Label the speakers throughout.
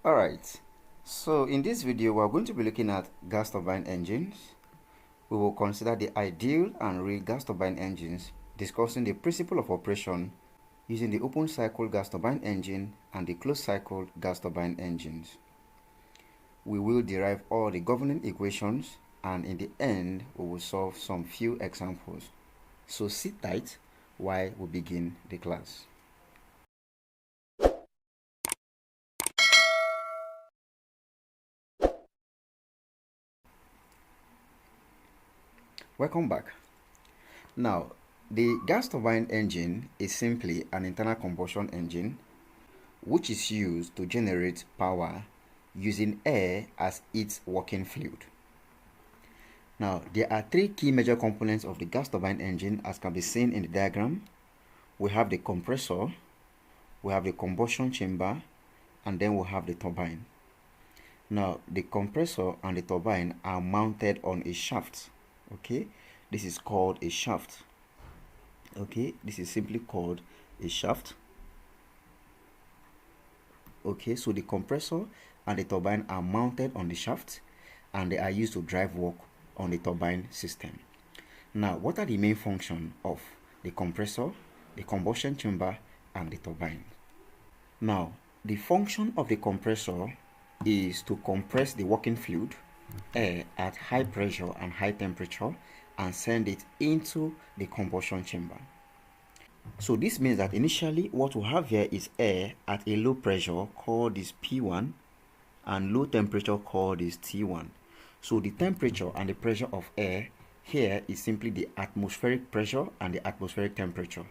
Speaker 1: Alright, so in this video we are going to be looking at gas turbine engines. We will consider the ideal and real gas turbine engines, discussing the principle of operation using the open cycle gas turbine engine and the closed cycle gas turbine engines. We will derive all the governing equations, and in the end we will solve some few examples. So sit tight while we begin the class. Welcome back. Now, the gas turbine engine is simply an internal combustion engine which is used to generate power using air as its working fluid. Now, there are three key major components of the gas turbine engine as can be seen in the diagram. We have the compressor, we have the combustion chamber, and then we have the turbine. Now, the compressor and the turbine are mounted on a shaft. Okay, this is called a shaft. Okay, this is simply called a shaft. Okay, so the compressor and the turbine are mounted on the shaft and they are used to drive work on the turbine system. Now, what are the main functions of the compressor, the combustion chamber, and the turbine? Now, the function of the compressor is to compress the working fluid, air, at high pressure and high temperature and send it into the combustion chamber. So this means that initially what we have here is air at a low pressure called this P1 and low temperature called this T1. So the temperature and the pressure of air here is simply the atmospheric pressure and the atmospheric temperature.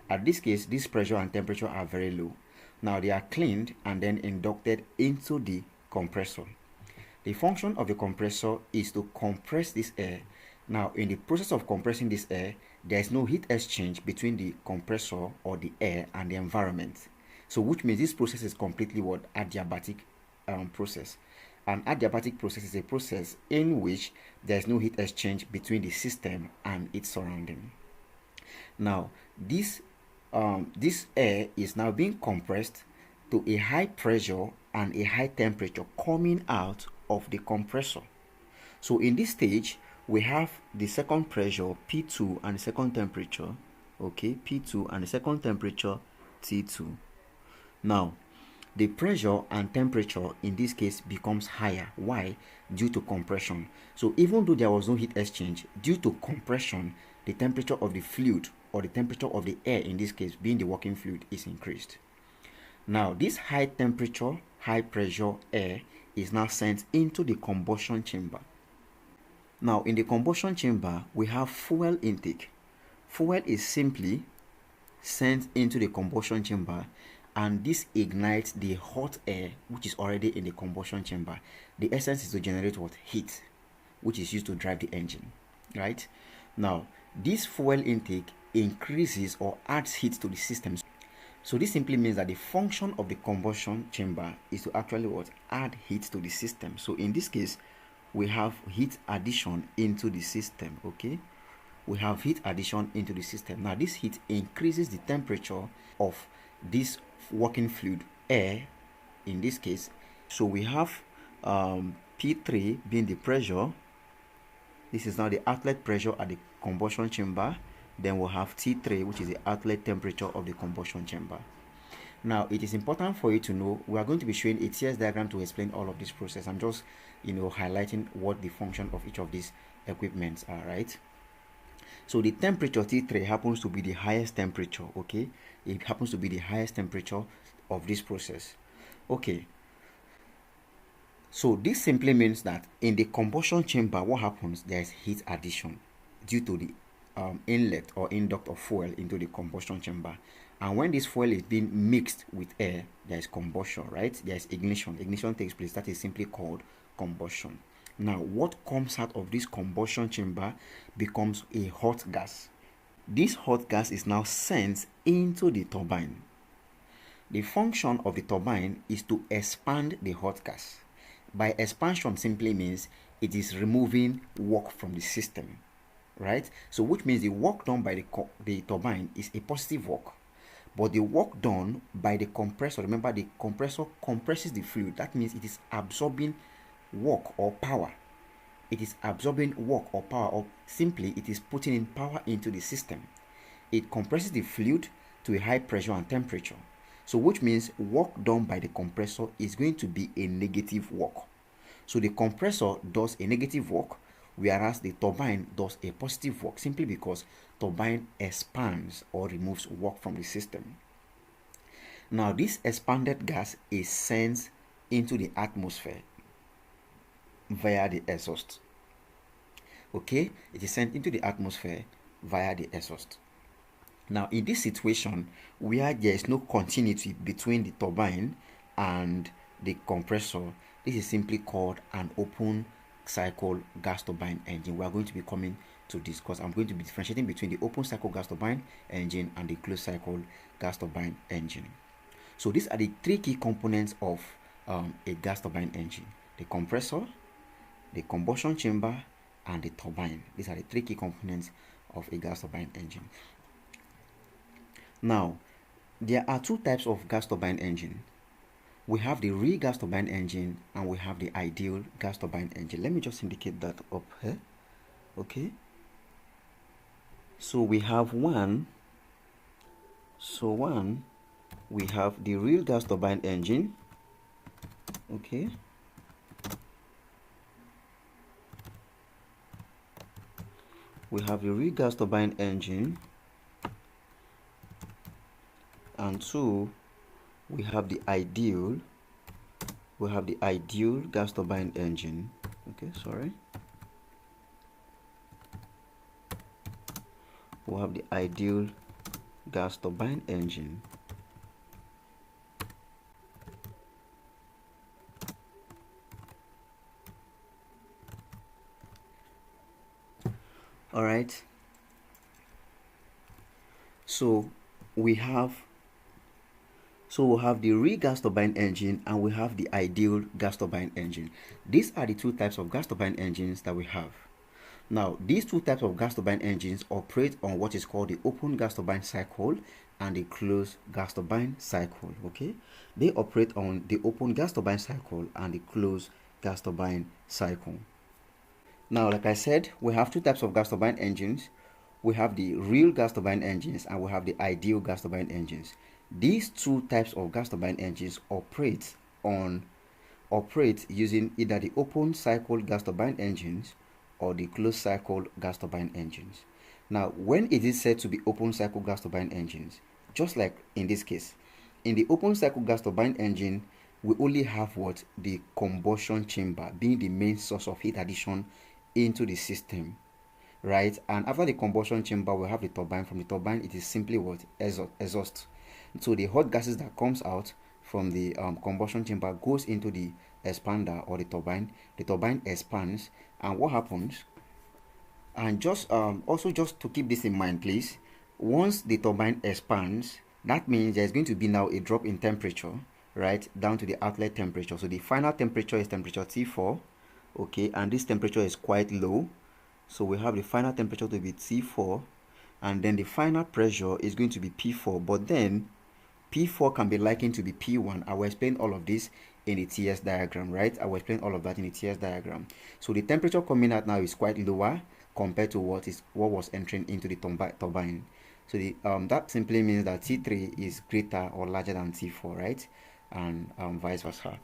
Speaker 1: At this case, this pressure and temperature are very low. Now they are cleaned and then inducted into the compressor. The function of the compressor is to compress this air. Now, in the process of compressing this air, there is no heat exchange between the compressor or the air and the environment. So, which means this process is completely what? Adiabatic process. An adiabatic process is a process in which there is no heat exchange between the system and its surrounding. Now, this air is now being compressed to a high pressure and a high temperature coming out of the compressor. So in this stage we have the second pressure P2 and the second temperature, okay, P2 and the second temperature T2. Now the pressure and temperature in this case becomes higher. Why? Due to compression. So even though there was no heat exchange, due to compression, the temperature of the fluid or the temperature of the air, in this case being the working fluid, is increased. Now this high temperature, high pressure air is now sent into the combustion chamber. Now in the combustion chamber we have fuel intake. Fuel is simply sent into the combustion chamber and this ignites the hot air which is already in the combustion chamber. The essence is to generate what? Heat, which is used to drive the engine, right? Now this fuel intake increases or adds heat to the system. So this simply means that the function of the combustion chamber is to actually what? Add heat to the system. So in this case, we have heat addition into the system, okay? We have heat addition into the system. Now this heat increases the temperature of this working fluid, air, in this case. So we have P3 being the pressure. This is now the outlet pressure at the combustion chamber. Then we'll have T3, which is the outlet temperature of the combustion chamber. Now, it is important for you to know, we are going to be showing a TS diagram to explain all of this process. I'm just, highlighting what the function of each of these equipments are, right? So the temperature T3 happens to be the highest temperature, okay? It happens to be the highest temperature of this process. Okay. So this simply means that in the combustion chamber, what happens? There is heat addition due to the inlet or induct of fuel into the combustion chamber, and when this fuel is being mixed with air, there is combustion, right? There is ignition takes place. That is simply called combustion. Now what comes out of this combustion chamber becomes a hot gas. This hot gas is now sent into the turbine. The function of the turbine is to expand the hot gas. By expansion simply means it is removing work from the system. right? So which means the work done by the turbine is a positive work. But the work done by the compressor, remember the compressor compresses the fluid. That means it is absorbing work or power. It is absorbing work or power, or simply it is putting in power into the system. It compresses the fluid to a high pressure and temperature. So which means work done by the compressor is going to be a negative work. So the compressor does a negative work, whereas the turbine does a positive work, simply because turbine expands or removes work from the system. Now this expanded gas is sent into the atmosphere via the exhaust. Okay, it is sent into the atmosphere via the exhaust. Now in this situation where there is no continuity between the turbine and the compressor, this is simply called an open cycle gas turbine engine. We are going to be coming to discuss. I'm going to be differentiating between the open cycle gas turbine engine and the closed cycle gas turbine engine. So these are the three key components of a gas turbine engine: the compressor, the combustion chamber, and the turbine. These are the three key components of a gas turbine engine. Now, there are two types of gas turbine engine. We have the real gas turbine engine and we have the ideal gas turbine engine. Let me just indicate that up here. Okay. So we have one. We have the real gas turbine engine. Okay. We have the real gas turbine engine. And two, we have the ideal gas turbine engine. Okay, sorry. We have the ideal gas turbine engine. All right. So we'll have the real gas turbine engine and we have the ideal gas turbine engine. These are the two types of gas turbine engines that we have. Now, these two types of gas turbine engines operate on what is called the open gas turbine cycle and the closed gas turbine cycle. Okay, they operate on the open gas turbine cycle and the closed gas turbine cycle. Now, like I said, we have two types of gas turbine engines. We have the real gas turbine engines and we have the ideal gas turbine engines. These two types of gas turbine engines operate using either the open cycle gas turbine engines or the closed cycle gas turbine engines. Now, when it is said to be open cycle gas turbine engines, just like in this case, in the open cycle gas turbine engine, we only have the combustion chamber being the main source of heat addition into the system, right? And after the combustion chamber, we have the turbine. From the turbine, it is simply exhaust. So the hot gases that comes out from the combustion chamber goes into the expander or the turbine. The turbine expands, and what happens? And just also just to keep this in mind, please, once the turbine expands, that means there's going to be now a drop in temperature, right, down to the outlet temperature. So the final temperature is temperature T4, okay, and this temperature is quite low. So we have the final temperature to be T4, and then the final pressure is going to be P4, but then P4 can be likened to be P1. I will explain all of this in the TS diagram, right? I will explain all of that in the TS diagram. So the temperature coming out now is quite lower compared to what was entering into the turbine. So that simply means that T3 is greater or larger than T4, right? And vice versa.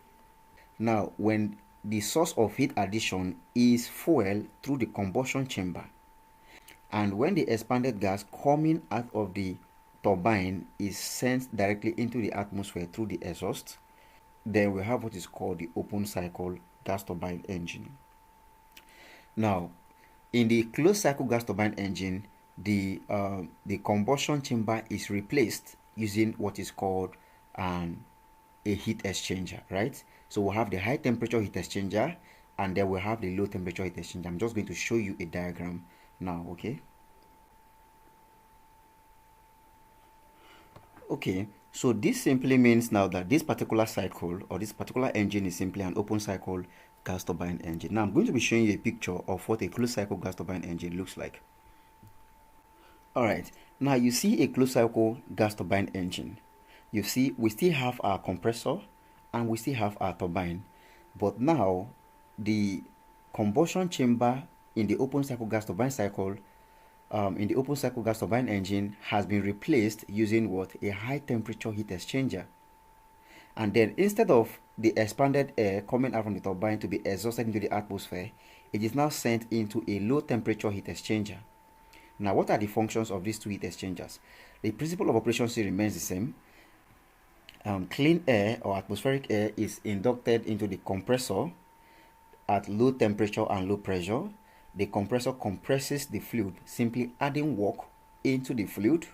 Speaker 1: Now, when the source of heat addition is fuel through the combustion chamber, and when the expanded gas coming out of the turbine is sent directly into the atmosphere through the exhaust, then we have what is called the open cycle gas turbine engine. Now, in the closed cycle gas turbine engine, the combustion chamber is replaced using what is called a heat exchanger, right? So we'll have the high temperature heat exchanger and then we'll have the low temperature heat exchanger. I'm just going to show you a diagram now, okay? Okay, so this simply means now that this particular cycle or this particular engine is simply an open cycle gas turbine engine. Now I'm going to be showing you a picture of what a closed cycle gas turbine engine looks like. All right. Now you see a closed cycle gas turbine engine. You see we still have our compressor and we still have our turbine. But now the combustion chamber in the open cycle gas turbine cycle in the open cycle gas turbine engine has been replaced using what? A high temperature heat exchanger. And then instead of the expanded air coming out from the turbine to be exhausted into the atmosphere, it is now sent into a low temperature heat exchanger. Now, what are the functions of these two heat exchangers? The principle of operation still remains the same. Clean air or atmospheric air is inducted into the compressor at low temperature and low pressure. The compressor compresses the fluid, simply adding work into the fluid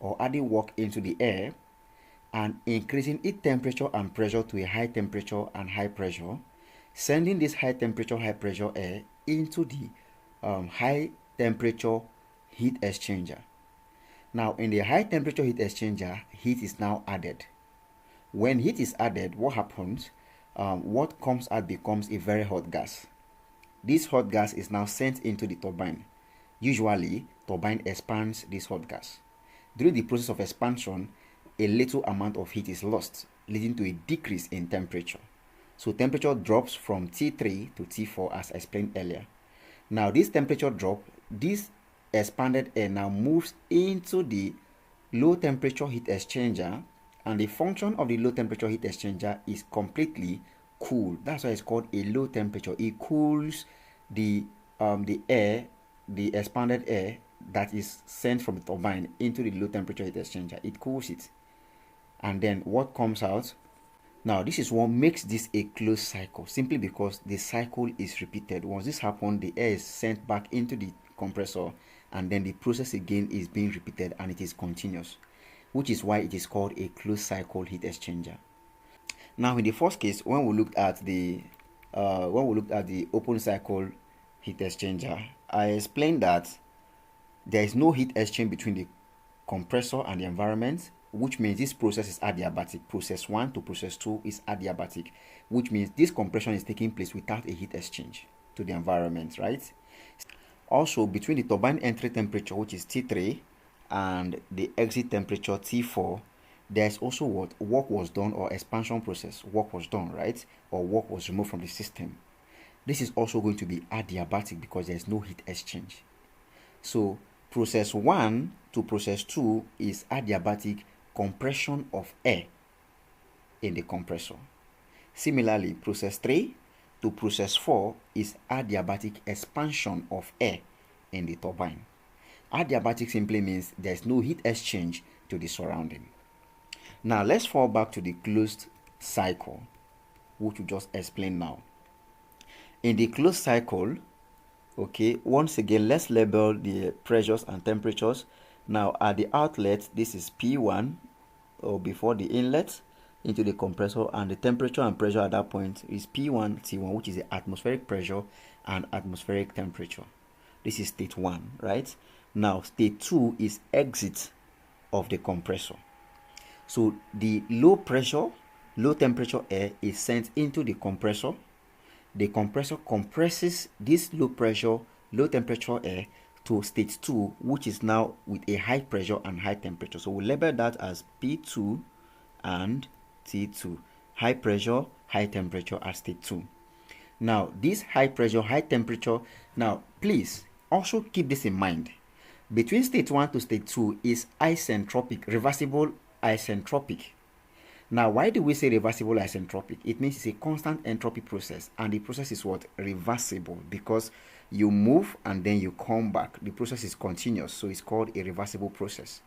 Speaker 1: or adding work into the air and increasing its temperature and pressure to a high temperature and high pressure, sending this high temperature, high pressure air into the high temperature heat exchanger. Now, in the high temperature heat exchanger, heat is now added. When heat is added, what happens? What comes out becomes a very hot gas. This hot gas is now sent into the turbine. Usually, turbine expands this hot gas. During the process of expansion, a little amount of heat is lost, leading to a decrease in temperature. So temperature drops from T3 to T4 as explained earlier. Now this temperature drop, this expanded air now moves into the low temperature heat exchanger, and the function of the low temperature heat exchanger is completely cool. That's why it's called a low temperature. It cools the air, the expanded air that is sent from the turbine into the low temperature heat exchanger. It cools it. And then what comes out? Now this is what makes this a closed cycle, simply because the cycle is repeated. Once this happens, the air is sent back into the compressor, and then the process again is being repeated, and it is continuous, which is why it is called a closed cycle heat exchanger. Now in the first case, when we looked at the open cycle heat exchanger, I explained that there is no heat exchange between the compressor and the environment, which means this process is adiabatic. Process 1 to process 2 is adiabatic, which means this compression is taking place without a heat exchange to the environment, right? Also, between the turbine entry temperature, which is T3, and the exit temperature T4, there's also what? Work was done, or expansion process, work was done, right? Or work was removed from the system. This is also going to be adiabatic because there's no heat exchange. So process 1 to process 2 is adiabatic compression of air in the compressor. Similarly, process 3 to process 4 is adiabatic expansion of air in the turbine. Adiabatic simply means there's no heat exchange to the surrounding. Now let's fall back to the closed cycle, which we just explained now. In the closed cycle, okay, once again, let's label the pressures and temperatures. Now at the outlet, this is P1, or before the inlet into the compressor, and the temperature and pressure at that point is P1, T1, which is the atmospheric pressure and atmospheric temperature. This is state 1, right? Now state 2 is exit of the compressor. So the low pressure, low temperature air is sent into the compressor. The compressor compresses this low pressure, low temperature air to state 2, which is now with a high pressure and high temperature. So we'll label that as P2 and T2. High pressure, high temperature at state 2. Now, this high pressure, high temperature, now please also keep this in mind. Between state 1 to state 2 is isentropic, reversible isentropic. Now, why do we say reversible isentropic? It means it's a constant entropy process, and the process is what? Reversible, because you move and then you come back. The process is continuous, so it's called a reversible process.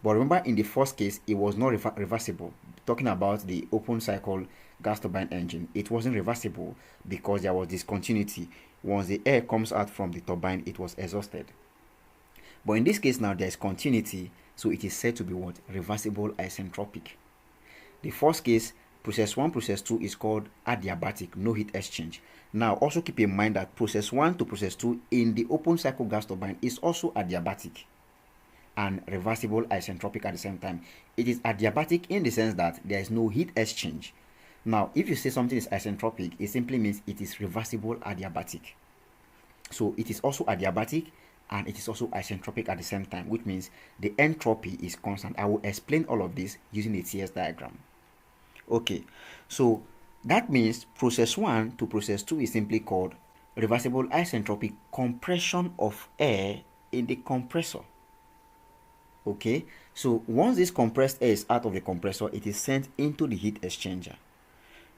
Speaker 1: But remember, in the first case, it was not reversible. Talking about the open cycle gas turbine engine, it wasn't reversible because there was discontinuity. Once the air comes out from the turbine, it was exhausted. But in this case now, there is continuity, so it is said to be what? Reversible isentropic. The first case, process 1, process 2 is called adiabatic, no heat exchange. Now also keep in mind that process 1 to process 2 in the open cycle gas turbine is also adiabatic and reversible isentropic at the same time. It is adiabatic in the sense that there is no heat exchange. Now if you say something is isentropic, it simply means it is reversible adiabatic. So it is also adiabatic and it is also isentropic at the same time, which means the entropy is constant. I will explain all of this using a TS diagram. Okay, so that means process 1 to process 2 is simply called reversible isentropic compression of air in the compressor. Okay, so once this compressed air is out of the compressor, it is sent into the heat exchanger.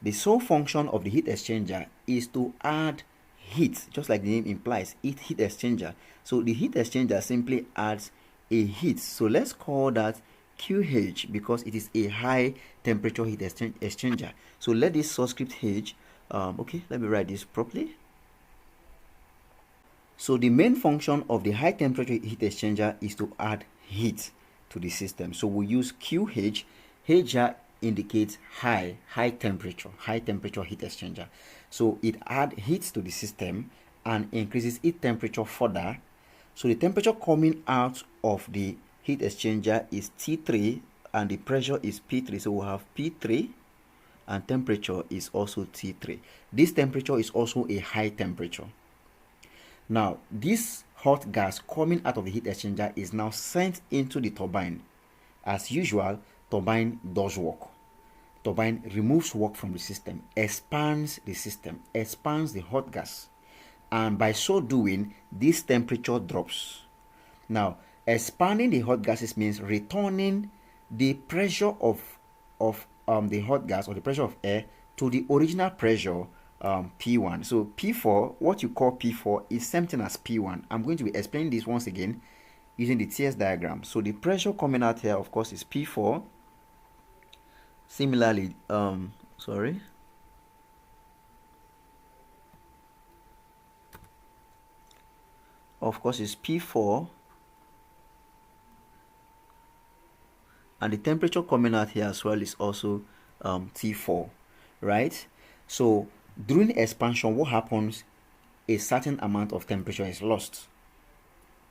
Speaker 1: The sole function of the heat exchanger is to add heat, just like the name implies, heat exchanger. So the heat exchanger simply adds a heat. So let's call that QH because it is a high temperature heat exchanger. So let this subscript H, okay, let me write this properly. So the main function of the high temperature heat exchanger is to add heat to the system. So we use QH. H indicates high temperature heat exchanger. So it adds heat to the system and increases its temperature further. So the temperature coming out of the heat exchanger is T3 and the pressure is P3. So we have P3 and temperature is also T3. This temperature is also a high temperature. Now, this hot gas coming out of the heat exchanger is now sent into the turbine. As usual, turbine does work. Turbine removes work from the system, expands the system, expands the hot gas, and by so doing, this temperature drops. Now, expanding the hot gases means returning the pressure of the hot gas or the pressure of air to the original pressure P1. So P4, what you call P4 is same thing as P1. I'm going to be explaining this once again using the TS diagram. So the pressure coming out here, of course, is P4. Similarly, of course, is P4, and the temperature coming out here as well is also T4, right? So during expansion, what happens? A certain amount of temperature is lost.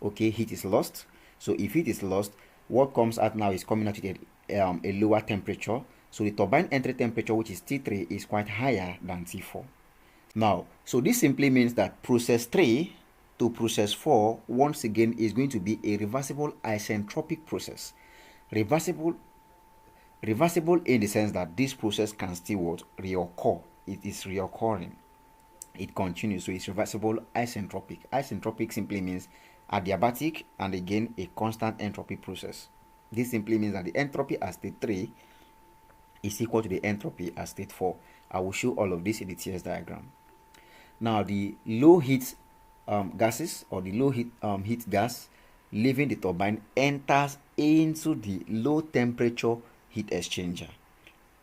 Speaker 1: Okay, heat is lost. So if heat is lost, what comes out now is coming out at a lower temperature. So the turbine entry temperature, which is T3, is quite higher than T4. Now, so this simply means that process 3 to process 4, once again, is going to be a reversible isentropic process. Reversible in the sense that this process can still reoccur. It is reoccurring. It continues. So it's reversible isentropic. Isentropic simply means adiabatic and again a constant entropy process. This simply means that the entropy at state 3 is equal to the entropy at state 4. I will show all of this in the TS diagram. Now the low heat gases or the low heat gas leaving the turbine enters into the low temperature heat exchanger.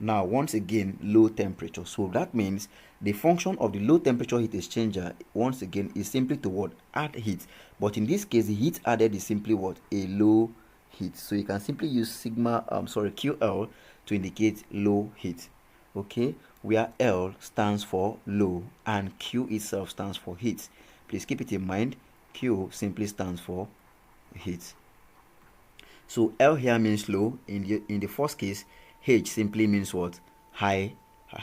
Speaker 1: Now once again, low temperature. So that means the function of the low temperature heat exchanger once again is simply to what? Add heat. But in this case, the heat added is simply what? A low heat. So you can simply use QL to indicate low heat. Okay, where L stands for low and Q itself stands for heat. Please keep it in mind. Q simply stands for heat. So L here means low. In the first case, H simply means what? High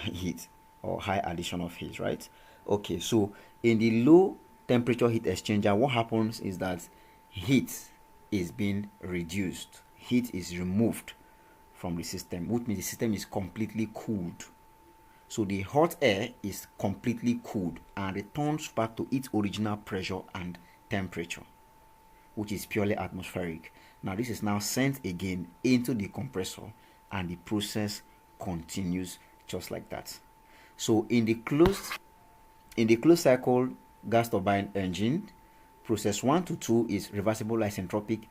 Speaker 1: heat or high addition of heat, right? Okay, so in the low temperature heat exchanger, what happens is that heat is being reduced. Heat is removed from the system, which means the system is completely cooled. So the hot air is completely cooled and returns back to its original pressure and temperature, which is purely atmospheric. Now this is now sent again into the compressor and the process continues just like that. So in the closed cycle gas turbine engine, process 1 to 2 is reversible isentropic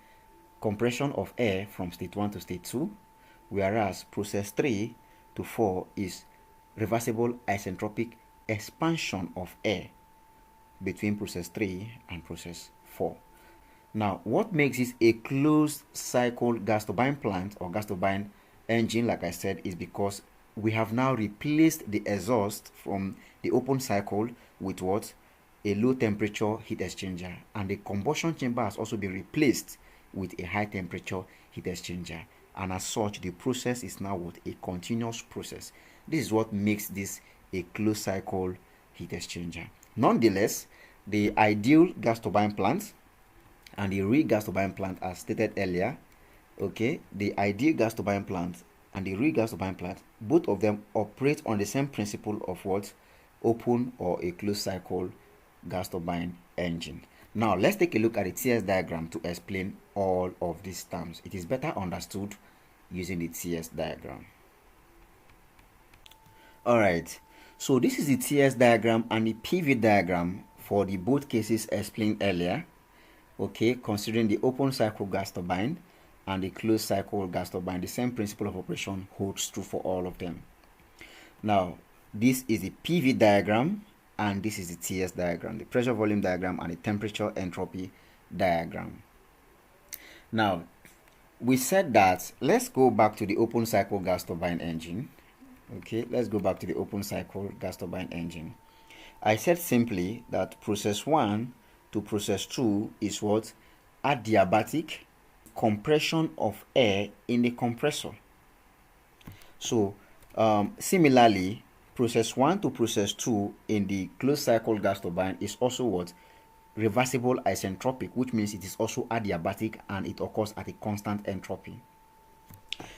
Speaker 1: compression of air from state 1 to state 2, whereas process 3 to 4 is reversible isentropic expansion of air between process 3 and process 4. Now, what makes this a closed cycle gas turbine plant or gas turbine engine, like I said, is because we have now replaced the exhaust from the open cycle with what? A low temperature heat exchanger, and the combustion chamber has also been replaced with a high temperature heat exchanger, and as such the process is now what? A continuous process. This is what makes this a closed cycle heat exchanger. Nonetheless, the ideal gas turbine plant and the real gas turbine plant, as stated earlier. Okay, the ideal gas turbine plant and the real gas turbine plant, both of them operate on the same principle of what? Open or a closed cycle gas turbine engine. Now let's take a look at the TS diagram to explain all of these terms. It is better understood using the TS diagram. Alright, so this is the TS diagram and the PV diagram for the both cases explained earlier. Okay, considering the open cycle gas turbine and the closed cycle gas turbine, the same principle of operation holds true for all of them. Now, this is the PV diagram and this is the TS diagram, the pressure volume diagram and the temperature entropy diagram. Now, we said that let's go back to the open cycle gas turbine engine. Okay, let's go back to the open cycle gas turbine engine. I said simply that process 1 to process 2 is what? Adiabatic compression of air in the compressor. So similarly, process 1 to process 2 in the closed cycle gas turbine is also what? Reversible isentropic, which means it is also adiabatic and it occurs at a constant entropy.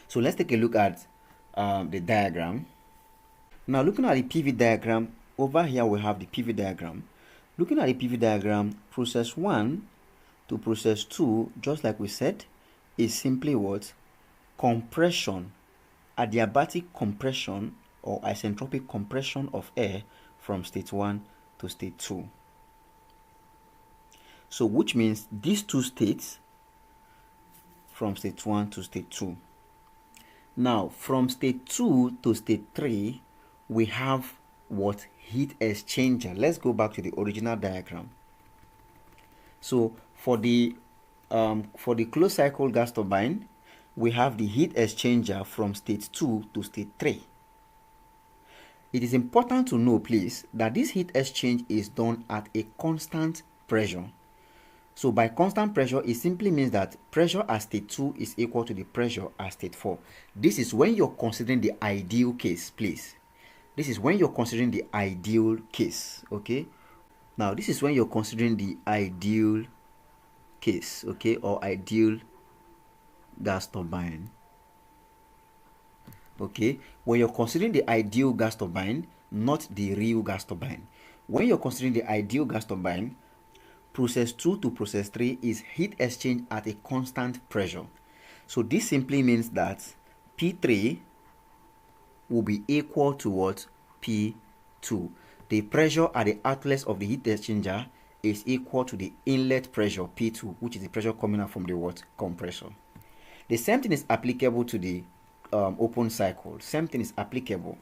Speaker 1: So let's take a look at the diagram. Now looking at the PV diagram, over here we have the PV diagram. Looking at the PV diagram, process 1 to process 2, just like we said, is simply what? Compression, adiabatic compression or isentropic compression of air from state 1 to state 2. So which means these two states from state 1 to state 2. Now from state 2 to state 3, we have what? Heat exchanger. Let's go back to the original diagram. So for the closed cycle gas turbine, we have the heat exchanger from state 2 to state 3. It is important to know, please, that this heat exchange is done at a constant pressure. So by constant pressure, it simply means that pressure at state 2 is equal to the pressure at state 4. This is when you're considering the ideal case, please. This is when you're considering the ideal case, okay? Now, this is when you're considering the ideal case, okay, or ideal gas turbine. Okay, when you're considering the ideal gas turbine, not the real gas turbine. When you're considering the ideal gas turbine, process 2 to process 3 is heat exchange at a constant pressure. So this simply means that P3 will be equal to what? P2. The pressure at the outlets of the heat exchanger is equal to the inlet pressure P2, which is the pressure coming out from the what? Compressor. The same thing is applicable to the open cycle. Same thing is applicable.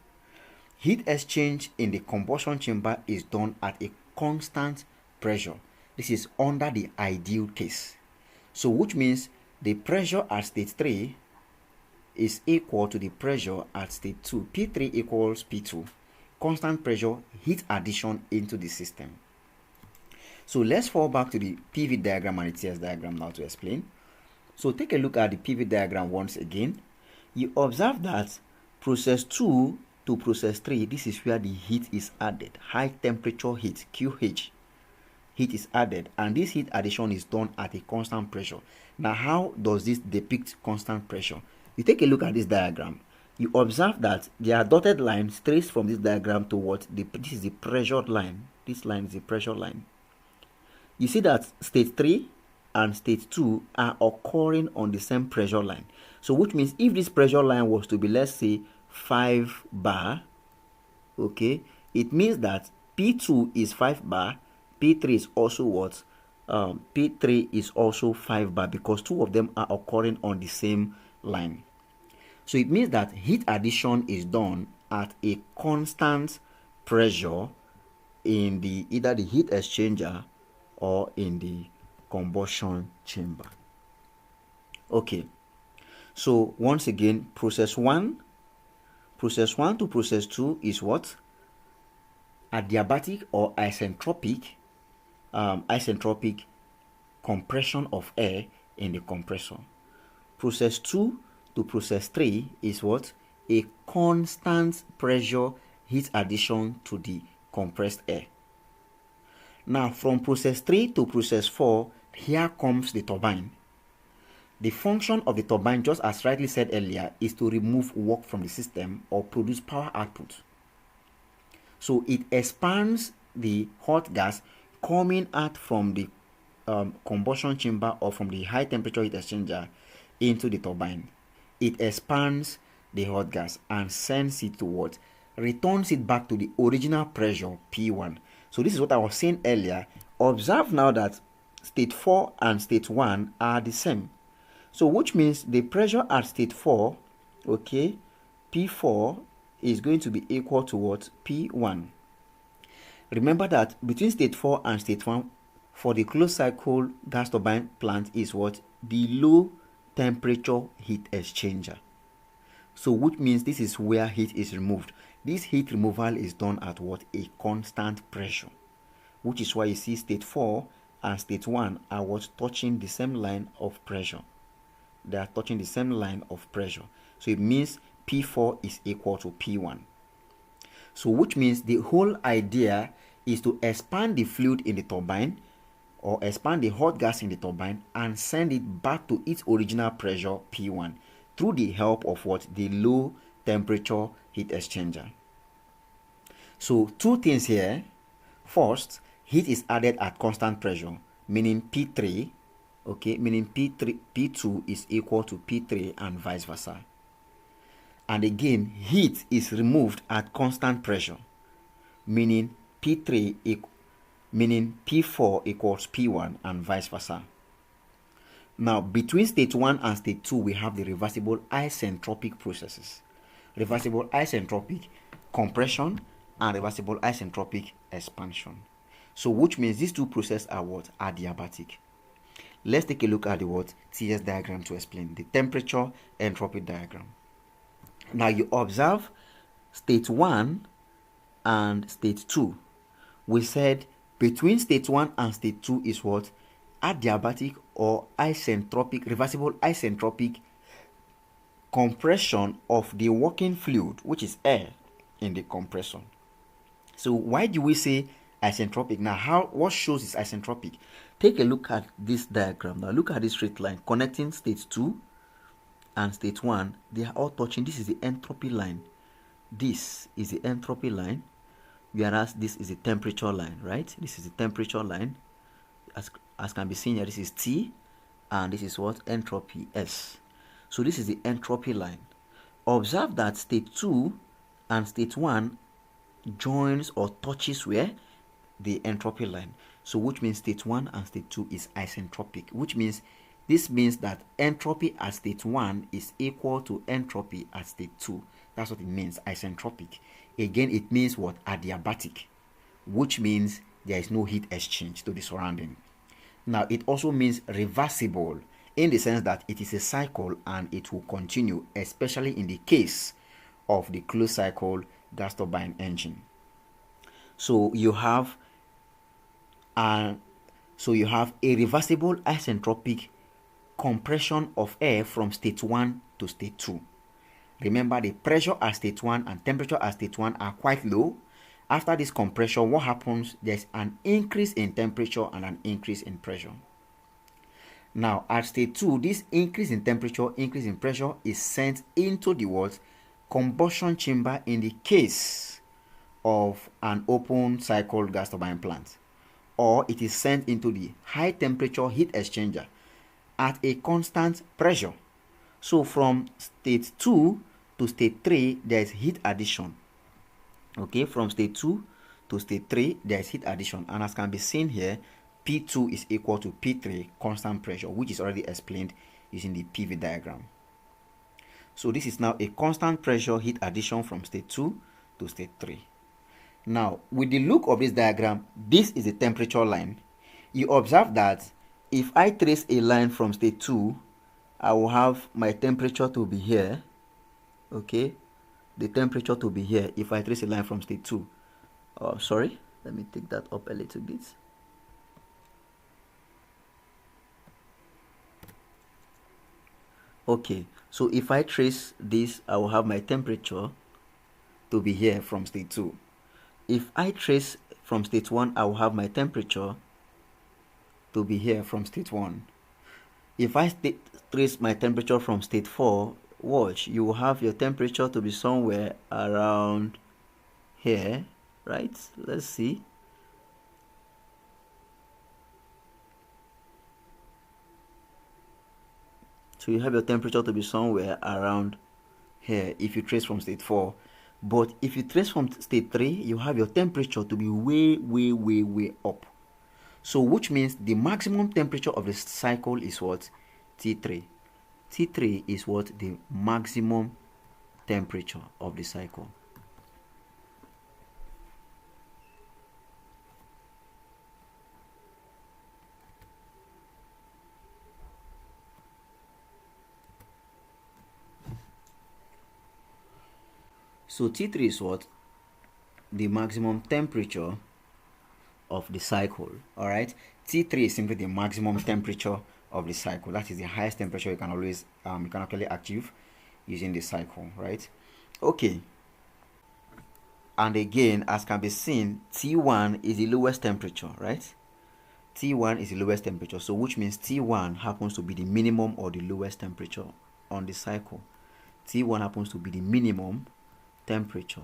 Speaker 1: Heat exchange in the combustion chamber is done at a constant pressure. This is under the ideal case. So which means the pressure at state 3 is equal to the pressure at state 2. P3 equals P2. Constant pressure, heat addition into the system. So let's fall back to the PV diagram and the TS diagram now to explain. So take a look at the PV diagram once again. You observe that process 2 to process 3, this is where the heat is added. High temperature heat, QH. Heat is added, and this heat addition is done at a constant pressure. Now, how does this depict constant pressure? You take a look at this diagram. You observe that there are dotted lines traced from this diagram towards this is the pressure line. This line is the pressure line. You see that state 3 and state 2 are occurring on the same pressure line. So which means if this pressure line was to be, let's say, 5 bar, okay, it means that P2 is 5 bar, P3 is also what? P3 is also 5 bar because two of them are occurring on the same line. So it means that heat addition is done at a constant pressure in the either the heat exchanger or in the combustion chamber. Okay, so once again, process 1 to process 2 is what? Adiabatic or isentropic compression of air in the compressor. Process 2 to process 3 is what? A constant pressure heat addition to the compressed air. Now from process 3 to process 4, here comes the turbine. The function of the turbine, just as rightly said earlier, is to remove work from the system or produce power output. So it expands the hot gas coming out from the combustion chamber or from the high temperature heat exchanger into the turbine. It expands the hot gas and sends it to what? Returns it back to the original pressure, P1. So this is what I was saying earlier. Observe now that state 4 and state 1 are the same. So which means the pressure at state 4, okay, P4 is going to be equal to what? P1. Remember that between state 4 and state 1 for the closed cycle gas turbine plant is what? The low temperature heat exchanger. So which means this is where heat is removed. This heat removal is done at what? A constant pressure. Which is why you see state 4 and state 1 are what? Touching the same line of pressure. They are touching the same line of pressure. So it means P4 is equal to P1. So which means the whole idea is to expand the fluid in the turbine or expand the hot gas in the turbine and send it back to its original pressure P1 through the help of what? The low temperature heat exchanger. So two things here. First, heat is added at constant pressure, meaning P3, okay, meaning P2 is equal to P3 and vice versa. And again, heat is removed at constant pressure, meaning P4 equals P1 and vice versa. Now, between state 1 and state 2, we have the reversible isentropic processes. Reversible isentropic compression and reversible isentropic expansion. So, which means these two processes are what? Adiabatic. Let's take a look at the what? TS diagram to explain the temperature entropy diagram. Now, you observe state 1 and state 2. We said between state 1 and state 2 is what? Adiabatic or isentropic, reversible isentropic compression of the working fluid, which is air, in the compressor. So why do we say isentropic? Now, what shows is isentropic? Take a look at this diagram. Now look at this straight line connecting state 2 and state 1. They are all touching. This is the entropy line. This is the entropy line, whereas this is the temperature line, right? This is the temperature line. As can be seen here, this is T and this is what? Entropy, S. So this is the entropy line. Observe that state 2 and state 1 joins or touches where? The entropy line. So which means state 1 and state 2 is isentropic, which means this means that entropy at state 1 is equal to entropy at state 2. That's what it means, isentropic. Again, it means what? Adiabatic, which means there is no heat exchange to the surrounding. Now, it also means reversible in the sense that it is a cycle and it will continue, especially in the case of the closed cycle gas turbine engine. So you have a reversible isentropic compression of air from state 1 to state 2. Remember, the pressure at state 1 and temperature at state 1 are quite low. After this compression, what happens? There's an increase in temperature and an increase in pressure. Now, at state 2, this increase in temperature, increase in pressure is sent into the what? Combustion chamber in the case of an open cycle gas turbine plant. Or it is sent into the high temperature heat exchanger at a constant pressure. So from state 2 to state 3, there is heat addition. Okay, from state 2 to state 3, there is heat addition. And as can be seen here, P2 is equal to P3, constant pressure, which is already explained using the PV diagram. So this is now a constant pressure heat addition from state 2 to state 3. Now, with the look of this diagram, this is the temperature line. You observe that if I trace a line from state 2, I will have my temperature to be here. Okay, the temperature to be here if I trace a line from state 2. Sorry, let me take that up a little bit. Okay, so if I trace this, I will have my temperature to be here from state 2. If I trace from state 1, I will have my temperature to be here from state 1. If I trace my temperature from state 4, watch, you will have your temperature to be somewhere around here, right? Let's see. So you have your temperature to be somewhere around here if you trace from state 4. But if you trace from state 3, you have your temperature to be way up. So which means the maximum temperature of the cycle is what? T3. T3 is what? The maximum temperature of the cycle. So T3 is what? The maximum temperature of the cycle. Alright, T3 is simply the maximum temperature of the cycle. That is the highest temperature you can always you can actually achieve using the cycle, right? Okay, and again, as can be seen, T1 is the lowest temperature, right? T1 is the lowest temperature, so which means T1 happens to be the minimum or the lowest temperature on the cycle. T1 happens to be the minimum temperature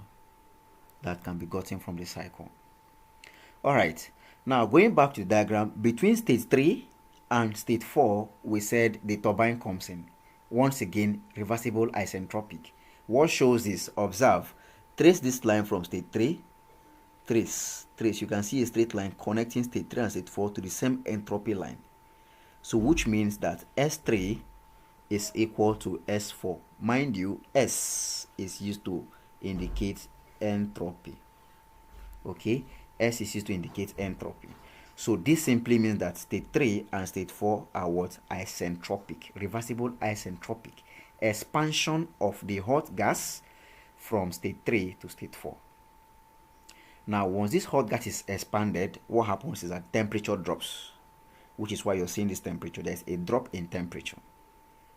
Speaker 1: that can be gotten from the cycle. Alright, now going back to the diagram, between state 3 and state 4, we said the turbine comes in. Once again, reversible isentropic. What shows this? Observe, trace this line from state 3, trace. You can see a straight line connecting state 3 and state 4 to the same entropy line. So which means that S3 is equal to S4. Mind you, S is used to indicate entropy. Okay, S is used to indicate entropy. So this simply means that state 3 and state 4 are what? Isentropic, reversible isentropic. Expansion of the hot gas from state 3 to state 4. Now, once this hot gas is expanded, what happens is that temperature drops, which is why you're seeing this temperature. There's a drop in temperature.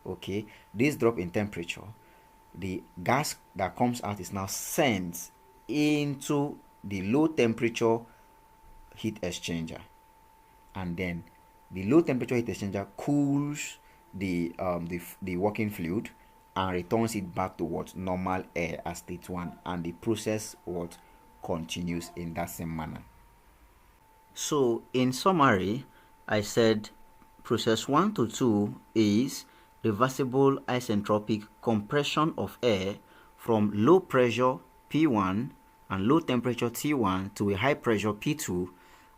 Speaker 1: Okay, this drop in temperature, the gas that comes out is now sent into the low temperature heat exchanger, and then the low temperature heat exchanger cools the working fluid and returns it back to what? Normal air as state 1, and the process what? Continues in that same manner. So in summary, I said process 1 to 2 is reversible isentropic compression of air from low pressure P1 and low temperature T1 to a high pressure P2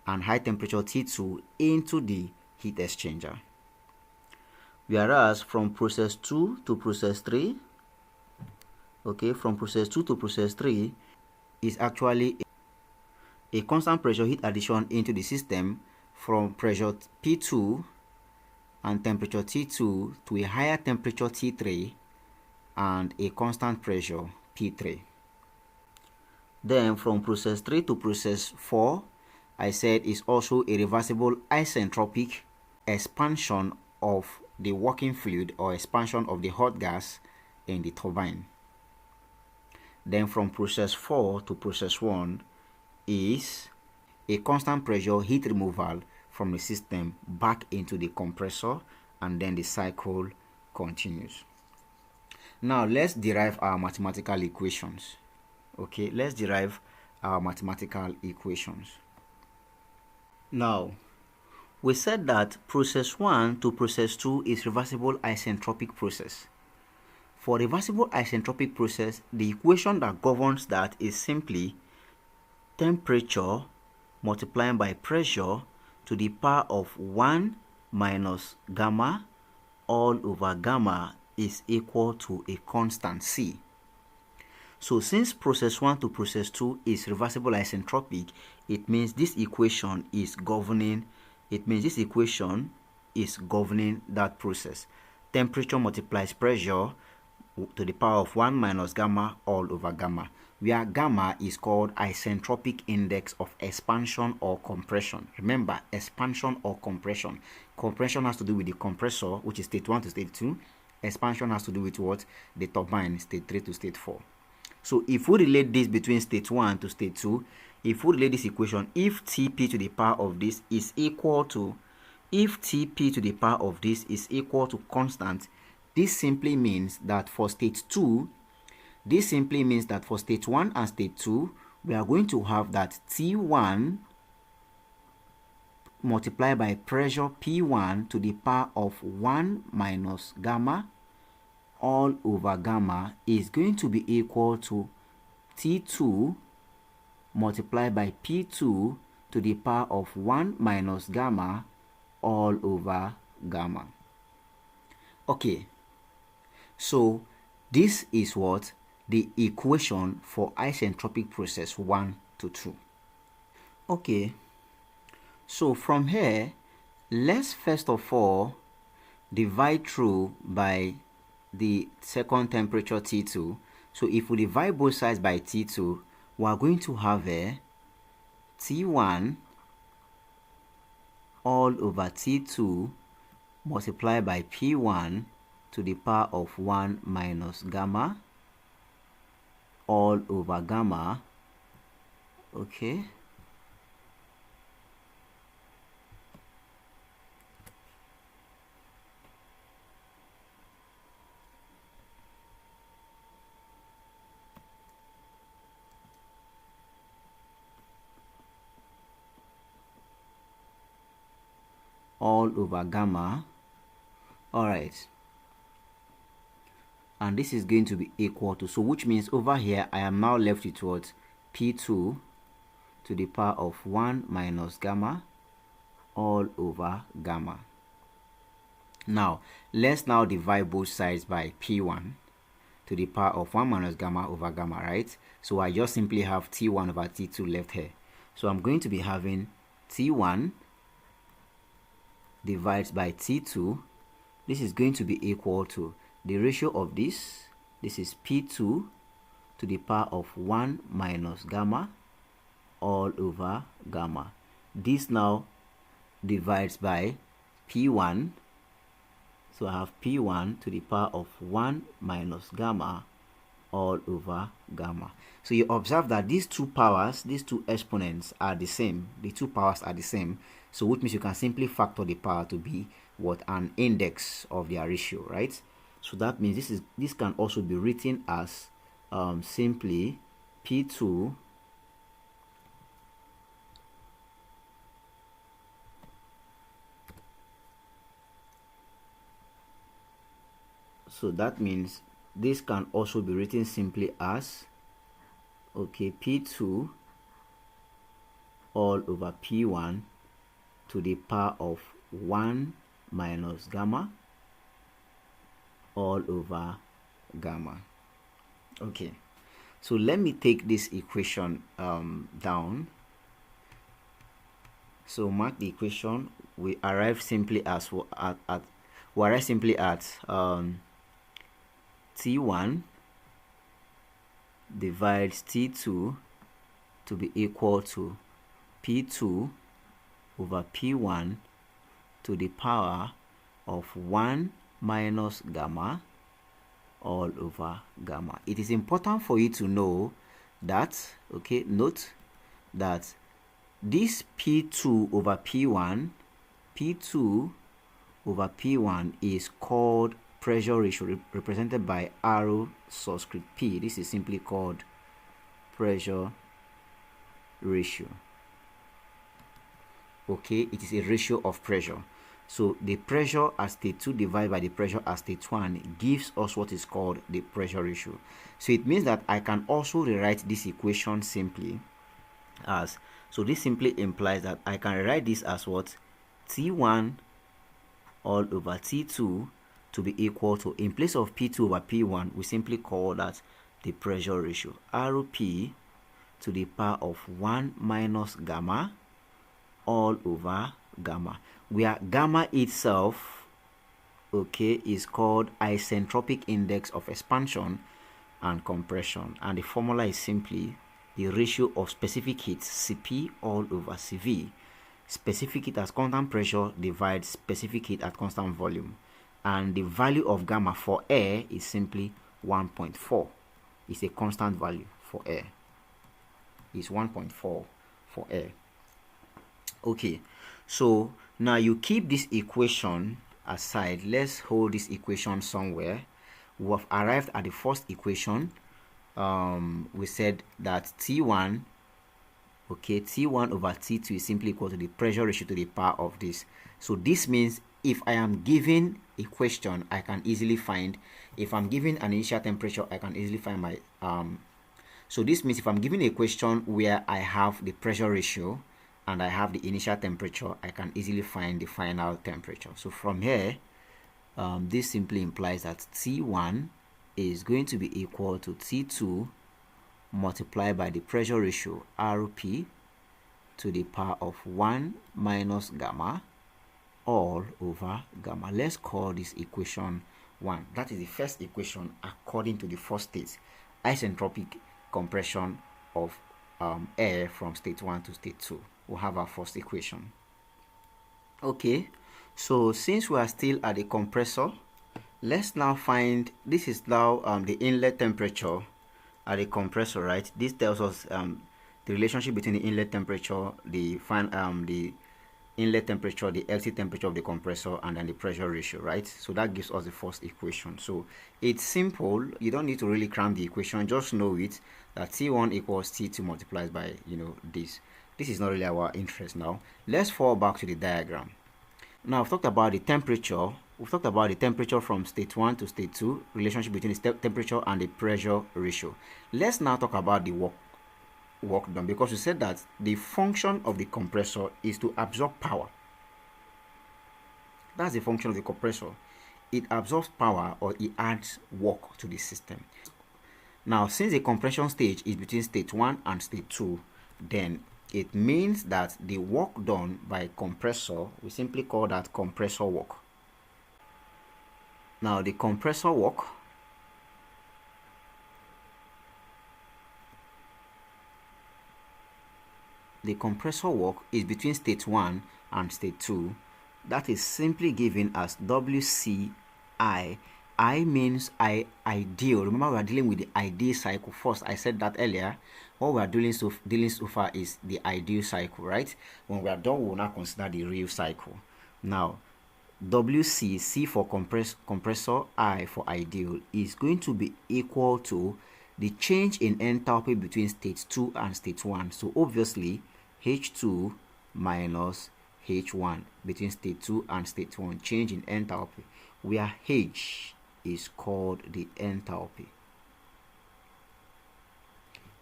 Speaker 1: and high temperature T2 into the heat exchanger. Whereas from process 2 to process 3, okay, from process 2 to process 3 is actually a constant pressure heat addition into the system from pressure P2 and temperature T2 to a higher temperature T3 and a constant pressure P3. Then from process 3 to process 4, I said is also a reversible isentropic expansion of the working fluid or expansion of the hot gas in the turbine. Then from process 4 to process 1 is a constant pressure heat removal from the system back into the compressor, and then the cycle continues. Now let's derive our mathematical equations. Okay, let's derive our mathematical equations. Now, we said that process 1 to process 2 is reversible isentropic process. For reversible isentropic process, the equation that governs that is simply temperature multiplied by pressure to the power of 1 minus gamma all over gamma is equal to a constant C. So since process 1 to process 2 is reversible isentropic, it means this equation is governing that process. Temperature multiplies pressure to the power of 1 minus gamma all over gamma, where gamma is called isentropic index of expansion or compression. Remember, expansion or compression. Compression has to do with the compressor, which is state 1 to state 2. Expansion has to do with what? The turbine, state 3 to state 4. So if we relate this between state 1 to state 2, if we relate this equation, if Tp to the power of this is equal to if Tp to the power of this is equal to constant, this simply means that for state 2, this simply means that for state 1 and state 2, we are going to have that T1 multiplied by pressure P1 to the power of 1 minus gamma all over gamma is going to be equal to T2 multiplied by P2 to the power of 1 minus gamma all over gamma. Okay, so this is what the equation for isentropic process 1 to 2. Okay, so from here, let's first of all divide through by the second temperature T2. So if we divide both sides by T2, we are going to have a T1 all over T2 multiplied by P1 to the power of 1 minus gamma all over gamma. Okay. All over gamma. All right, and this is going to be equal to, so which means over here I am now left with what? P2 to the power of 1 minus gamma all over gamma. Now let's now divide both sides by P1 to the power of 1 minus gamma over gamma, right? So I just simply have T1 over T2 left here. So I'm going to be having T1 divides by T2. This is going to be equal to the ratio of this is P2 to the power of 1 minus gamma all over gamma. This now divides by P1, so I have P1 to the power of 1 minus gamma all over gamma. So you observe that these two powers, these two exponents are the same. The two powers are the same. So which means you can simply factor the power to be what? An index of their ratio, right? So that means this can also be written as simply P2 so that means this can also be written simply as, okay, P2 all over P1 to the power of 1 minus gamma all over gamma. Okay, so let me take this equation down. So mark the equation. We arrive simply as T1 divides T2 to be equal to P2 over P1 to the power of 1 minus gamma all over gamma. It is important for you to know that, okay, note that this P2 over P1 is called pressure ratio, represented by arrow subscript P. This is simply called pressure ratio. Okay, it is a ratio of pressure. So the pressure at state 2 divided by the pressure at state 1 gives us what is called the pressure ratio. So it means that I can also rewrite this equation simply as, so this simply implies that I can rewrite this as what? T1 all over T2 to be equal to, in place of P2 over P1, we simply call that the pressure ratio. RP to the power of 1 minus gamma all over gamma, where gamma itself, okay, is called isentropic index of expansion and compression, and the formula is simply the ratio of specific heat Cp all over Cv. Specific heat at constant pressure divides specific heat at constant volume, and the value of gamma for air is simply 1.4. It's a constant value for air. It's 1.4 for air. Okay, so Now you keep this equation aside. Let's hold this equation somewhere. We have arrived at the first equation. We said that T1, okay, T1 over T2 is simply equal to the pressure ratio to the power of this. So this means if I am given a question, I can easily find, if I'm given an initial temperature, I can easily find my, so this means if I'm given a question where I have the pressure ratio and I have the initial temperature, I can easily find the final temperature. So from here, this simply implies that T1 is going to be equal to T2 multiplied by the pressure ratio Rp to the power of 1 minus gamma all over gamma. Let's call this equation 1. That is the first equation according to the first state, isentropic compression of air from state 1 to state 2. We'll have our first equation. Okay, so since we are still at the compressor, let's now find, this is now the inlet temperature at the compressor, right? This tells us the relationship between the inlet temperature, the inlet temperature, the exit temperature of the compressor, and then the pressure ratio, right? So that gives us the first equation. So it's simple. You don't need to really cram the equation. Just know it, that T1 equals T2 multiplied by, this. This is not really our interest now. Let's fall back to the diagram. Now, we've talked about the temperature. We've talked about the temperature from state 1 to state 2, relationship between the temperature and the pressure ratio. Let's now talk about the work done, because we said that the function of the compressor is to absorb power. That's the function of the compressor. It absorbs power, or it adds work to the system. Now, since the compression stage is between state 1 and state 2, then it means that the work done by compressor, we simply call that compressor work. Now, the compressor work is between state 1 and state 2. That is simply given as WCI. I means ideal. Remember, we are dealing with the ideal cycle. First, I said that earlier. What we are dealing so far is the ideal cycle, right? When we are done, we will now consider the real cycle. Now, WC, C for compressor, I for ideal, is going to be equal to the change in enthalpy between state 2 and state 1. So obviously, H2 minus H1 between state 2 and state 1, change in enthalpy, where H is called the enthalpy.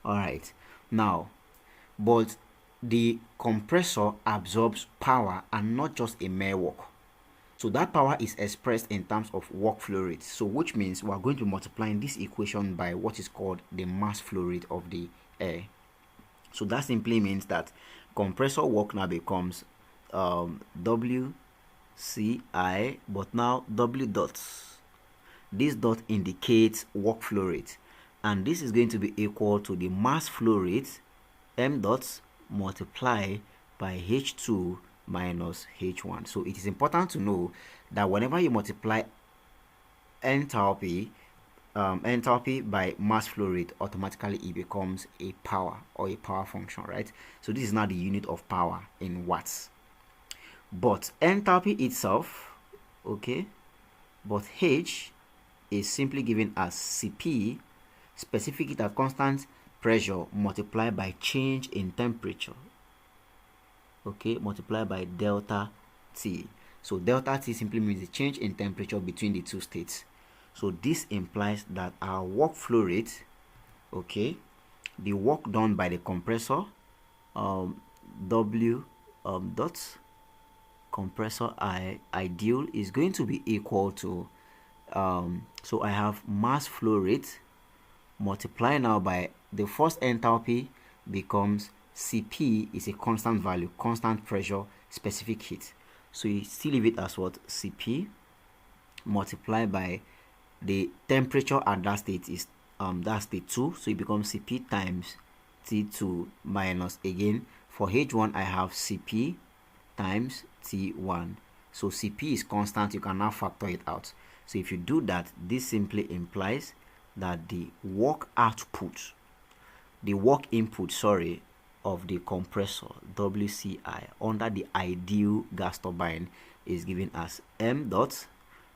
Speaker 1: Alright, now, but the compressor absorbs power and not just a mere work. So that power is expressed in terms of work flow rate. So which means we are going to multiply this equation by what is called the mass flow rate of the air. So that simply means that compressor work now becomes WCI, but now W dots. This dot indicates work flow rate, and this is going to be equal to the mass flow rate, M dots, multiplied by H2 minus H1. So it is important to know that whenever you multiply enthalpy by mass flow rate, automatically it becomes a power, or a power function, right? So this is now the unit of power in watts. But enthalpy itself, okay, but H is simply given as Cp, specific it at constant pressure multiplied by change in temperature, okay, multiplied by delta T. So delta T simply means the change in temperature between the two states. So this implies that our work flow rate, okay, the work done by the compressor, W dot compressor ideal is going to be equal to, so I have mass flow rate multiply now by the first enthalpy becomes Cp is a constant value, constant pressure, specific heat. So you still leave it as what? Cp multiplied by the temperature at that state is that's state 2, so it becomes Cp times T2 minus, again for H1 I have Cp times T1. So Cp is constant, you can now factor it out. So if you do that, this simply implies that the work output, the work input, sorry, of the compressor WCI under the ideal gas turbine is given as m dot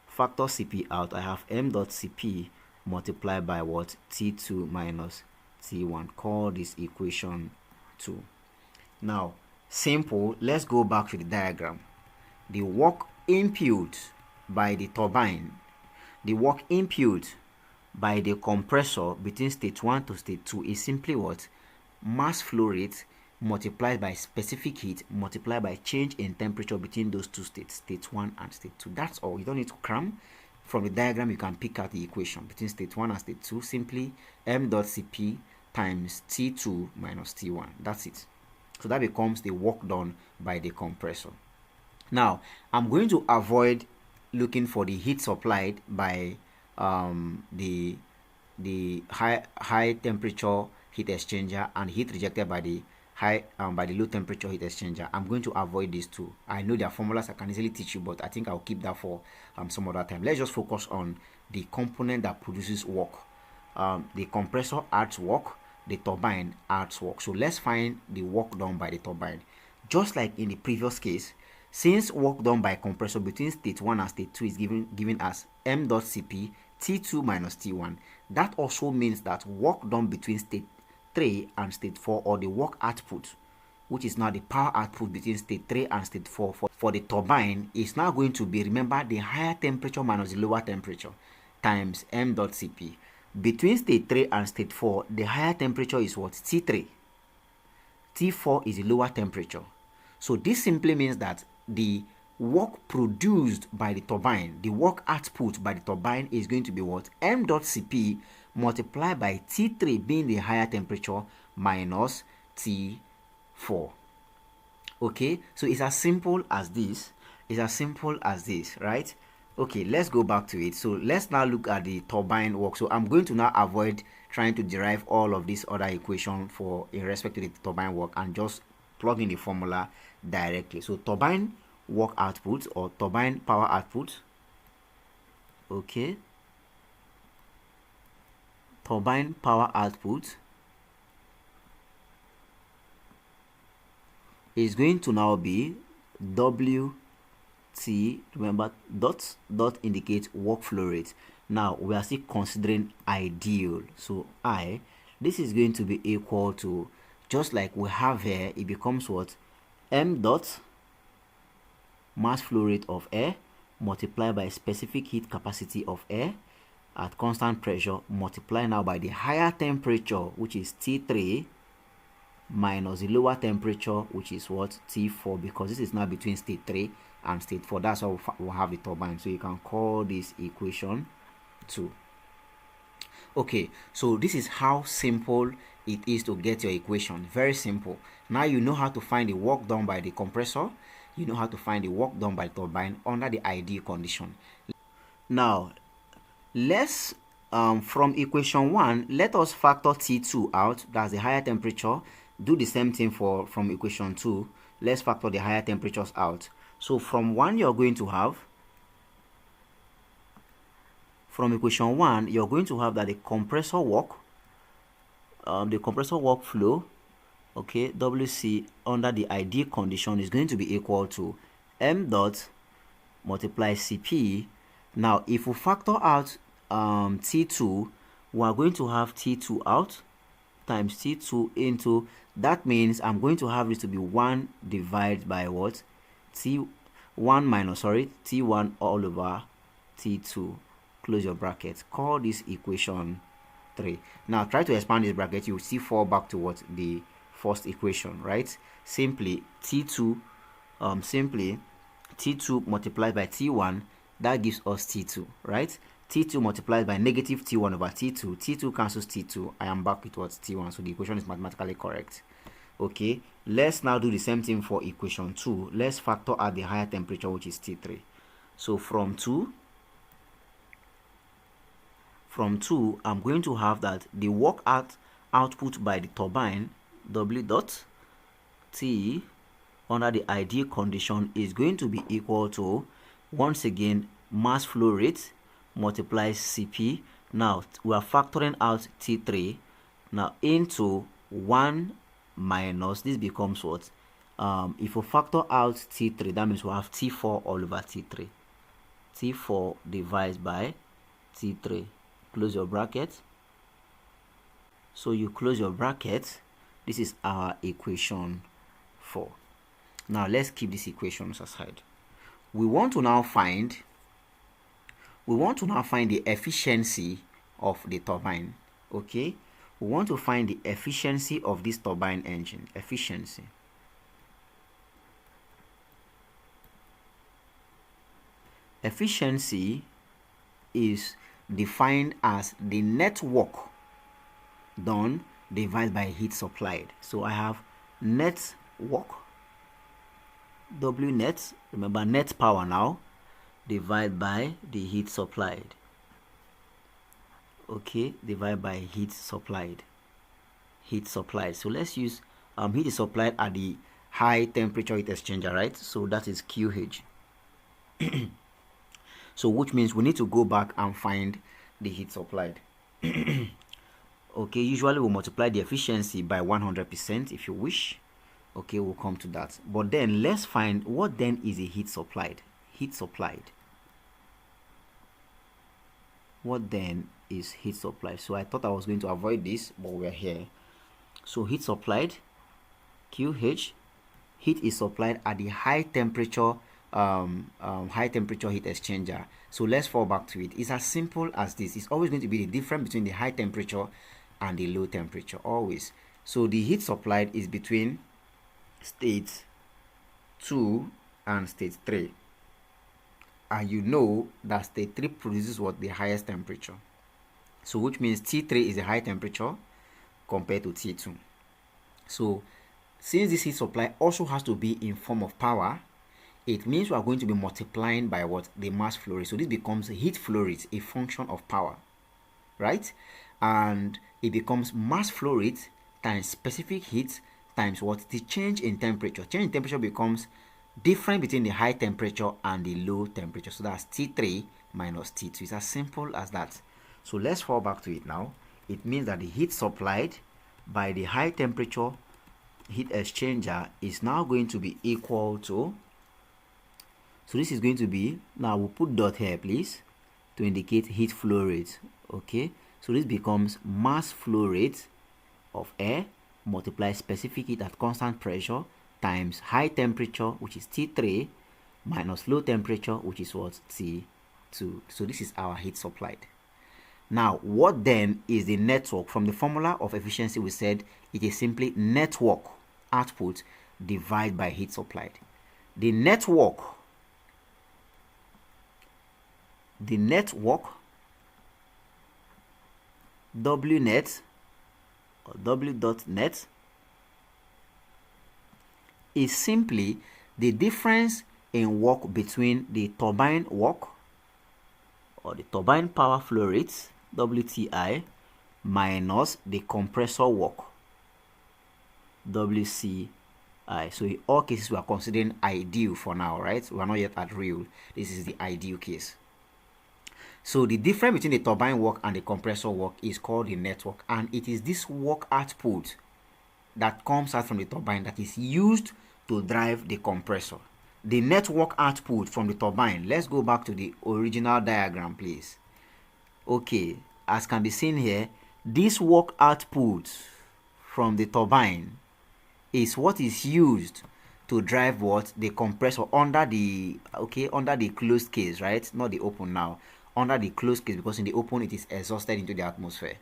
Speaker 1: factor Cp out. I have m dot Cp multiplied by what? T2 minus T1. Call this equation 2. Now, simple. Let's go back to the diagram. The work input by the turbine, the work input by the compressor between state 1 to state 2 is simply what? Mass flow rate multiplied by specific heat multiplied by change in temperature between those two states, state 1 and state 2. That's all. You don't need to cram. From the diagram, you can pick out the equation between state 1 and state 2. Simply m dot Cp times T2 minus T1. That's it. So that becomes the work done by the compressor. Now, I'm going to avoid looking for the heat supplied by the high temperature heat exchanger and heat rejected by the low temperature heat exchanger. I'm going to avoid these two. I know there are formulas I can easily teach you, but I think I'll keep that for some other time. Let's just focus on the component that produces work. The compressor adds work, the turbine adds work. So let's find the work done by the turbine. Just like in the previous case, since work done by compressor between state 1 and state 2 is given as m dot Cp T2 minus T1, that also means that work done between state 3 and state 4, or the work output, which is now the power output between state 3 and state 4 for the turbine, is now going to be, remember, the higher temperature minus the lower temperature times m dot Cp. Between state 3 and state 4, the higher temperature is what? T3. T4 is the lower temperature. So this simply means that the work produced by the turbine, the work output by the turbine, is going to be what? M dot Cp multiplied by T3 being the higher temperature minus T4. Okay, so it's as simple as this. It's as simple as this, right? Okay, let's go back to it. So let's now look at the turbine work. So I'm going to now avoid trying to derive all of this other equation for in respect to the turbine work and just plug in the formula directly. So turbine work output or turbine power output, okay, turbine power output is going to now be WT, remember, dot indicates work flow rate. Now we are still considering ideal, so this is going to be equal to, just like we have here, it becomes what? M dot mass flow rate of air multiplied by specific heat capacity of air at constant pressure multiplied now by the higher temperature, which is T3, minus the lower temperature, which is what? T4, because this is now between state 3 and state 4. That's how we'll have the turbine. So you can call this equation 2. Okay, so this is how simple it is to get your equation. Very simple. Now you know how to find the work done by the compressor. You know how to find the work done by the turbine under the ideal condition. Now, let's from equation 1, let us factor T2 out. That's the higher temperature. Do the same thing from equation 2. Let's factor the higher temperatures out. So from 1, you're going to have, from equation 1, you're going to have that the compressor work flow, okay, WC under the ideal condition is going to be equal to m dot multiply Cp. Now, if we factor out T2, we are going to have T2 out times T2 into, that means I'm going to have this to be 1 divided by what? T1 minus, T1 all over T2. Close your bracket. Call this equation 3. Now try to expand this bracket. You will see fall back to what? The first equation, right? Simply T2 multiplied by T1, that gives us T2, right? T2 multiplied by negative T1 over T2. T2 cancels T2. I am back with what? T1. So the equation is mathematically correct. Okay, let's now do the same thing for equation 2. Let's factor out the higher temperature, which is T3. So from 2, I'm going to have that the work output by the turbine, W dot T, under the ideal condition is going to be equal to, once again, mass flow rate multiplies Cp. Now we are factoring out T3 now into 1
Speaker 2: minus, this becomes what? If we factor out T3, that means we have T4 all over T3. T4 divided by T3. Close your bracket. So you close your bracket. This is our equation 4. Now let's keep these equations aside. We want to now find the efficiency of the turbine. Okay, we want to find the efficiency of this turbine engine. Efficiency. Efficiency is defined as the net work done divided by heat supplied. So I have net work, W net, remember net power now, divided by the heat supplied. Okay, divided by heat supplied. Heat supplied. So let's use heat is supplied at the high temperature heat exchanger, right? So that is QH. So which means we need to go back and find the heat supplied. Okay, usually we'll multiply the efficiency by 100% if you wish. Okay, we'll come to that. But then let's find what then is the heat supplied. Heat supplied. What then is heat supplied? So I thought I was going to avoid this, but we're here. So heat supplied, QH, heat is supplied at the high temperature heat exchanger. So let's fall back to it. It's as simple as this. It's always going to be the difference between the high temperature and the low temperature, always. So the heat supplied is between state 2 and state 3. And you know that state 3 produces what? The highest temperature. So which means T3 is a high temperature compared to T2. So since this heat supply also has to be in form of power, it means we are going to be multiplying by what? The mass flow rate. So this becomes heat flow rate, a function of power, right? And it becomes mass flow rate times specific heat times what? The change in temperature. Change in temperature becomes difference between the high temperature and the low temperature. So that's T3 minus T2. It's as simple as that. So let's fall back to it now. It means that the heat supplied by the high temperature heat exchanger is now going to be equal to, so this is going to be, now we'll put dot here please to indicate heat flow rate. Okay, so this becomes mass flow rate of air multiply specific heat at constant pressure times high temperature, which is T3, minus low temperature, which is what? T2. So this is our heat supplied. Now, what then is the network? From the formula of efficiency, we said it is simply network output divided by heat supplied. The network W net or W dot net is simply the difference in work between the turbine work or the turbine power flow rate, WTI, minus the compressor work, WCI. So in all cases we are considering ideal for now, right? We are not yet at real. This is the ideal case. So the difference between the turbine work and the compressor work is called the network, and it is this work output that comes out from the turbine that is used to drive the compressor. The network output from the turbine, let's go back to the original diagram please. Okay, as can be seen here, this work output from the turbine is what is used to drive what? The compressor under the closed case, right? Not the open now. Under the closed case, because in the open it is exhausted into the atmosphere.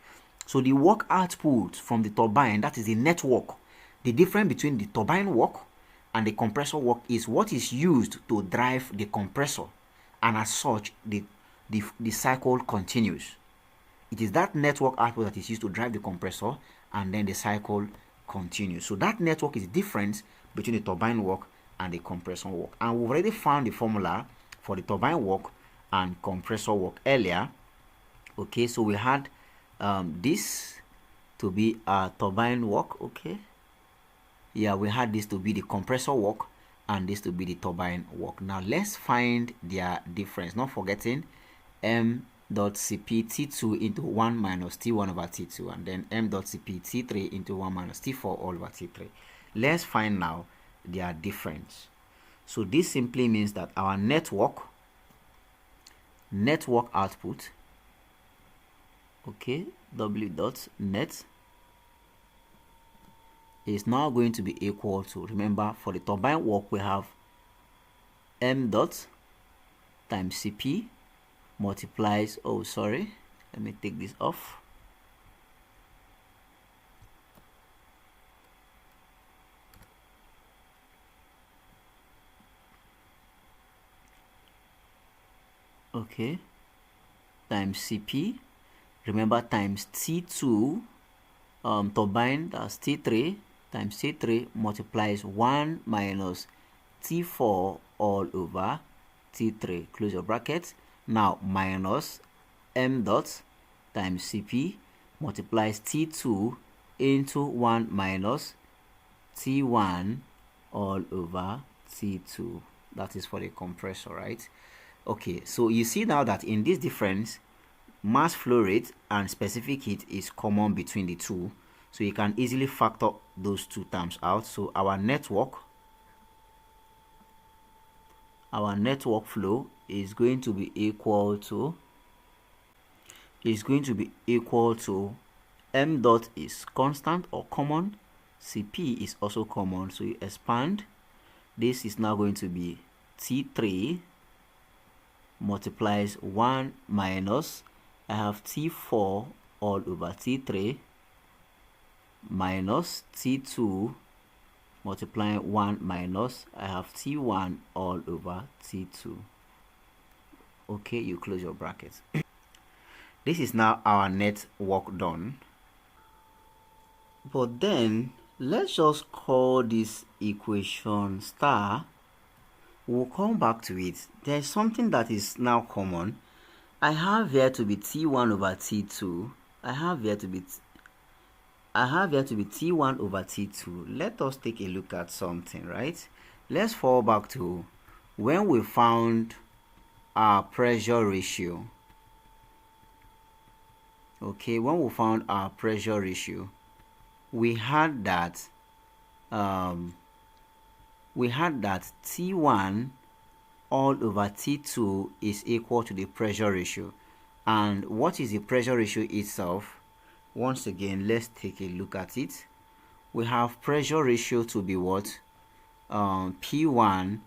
Speaker 2: So the work output from the turbine, that is the network. The difference between the turbine work and the compressor work is what is used to drive the compressor, and as such the cycle continues. It is that network output that is used to drive the compressor, and then the cycle continues. So that network is the difference between the turbine work and the compressor work, and we've already found the formula for the turbine work and compressor work earlier. Okay, so we had this to be our turbine work. Okay, yeah, we had this to be the compressor work and this to be the turbine work. Now let's find their difference, not forgetting M dot Cp T2 into 1 minus T1 over T2, and then m dot Cp T3 into 1 minus T4 all over T3. Let's find now their difference. So this simply means that our network output, okay, W dot net is now going to be equal to, remember, for the turbine work we have m dot times Cp multiplies, oh sorry, let me take this off. Okay, times Cp, remember, times T2 turbine, that's T3 times T3 multiplies 1 minus T4 all over T3, close your bracket. Now minus m dot times Cp multiplies T2 into 1 minus T1 all over T2. That is for the compressor, right? Okay, so you see now that in this difference, mass flow rate and specific heat is common between the two, so you can easily factor those two terms out. So our network flow is going to be equal to m dot is constant or common, Cp is also common, so you expand. This is now going to be T3 multiplies 1 minus, I have T4 all over T3 minus T2 multiplying 1 minus, I have T1 all over T2. Okay, you close your brackets. This is now our net work done. But then let's just call this equation star. We'll come back to it. There's something that is now common. I have here to be T1 over T2. I have here to be T1 over T2. Let us take a look at something, right? Let's fall back to when we found our pressure ratio. Okay, when we found our pressure ratio, we had that T1 all over T2 is equal to the pressure ratio. And what is the pressure ratio itself? Once again, let's take a look at it. We have pressure ratio to be what? P1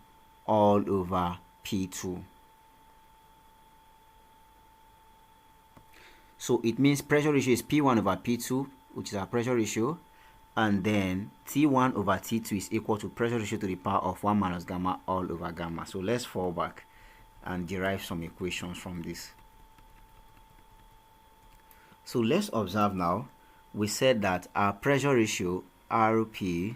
Speaker 2: all over P2. So it means pressure ratio is P1 over P2, which is our pressure ratio, and then T1 over T2 is equal to pressure ratio to the power of 1 minus gamma all over gamma. So let's fall back and derive some equations from this. So let's observe now. We said that our pressure ratio Rp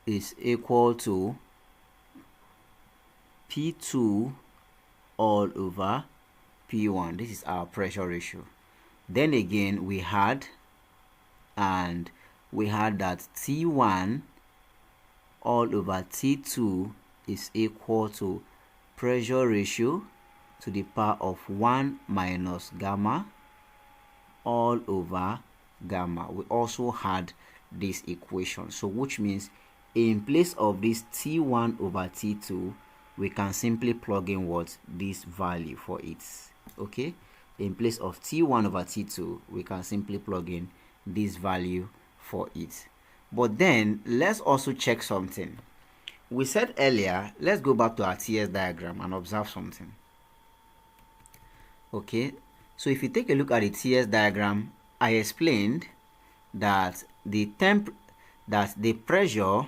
Speaker 2: is equal to P2 all over P1. This is our pressure ratio. Then again we had that T1 all over T2 is equal to pressure ratio to the power of 1 minus gamma all over gamma. We also had this equation, so which means in place of this T1 over T2, we can simply plug in what this value for it. Okay, in place of T1 over T2, we can simply plug in this value for it. But then let's also check something. We said earlier, let's go back to our TS diagram and observe something. Okay, so if you take a look at the TS diagram, I explained that the pressure.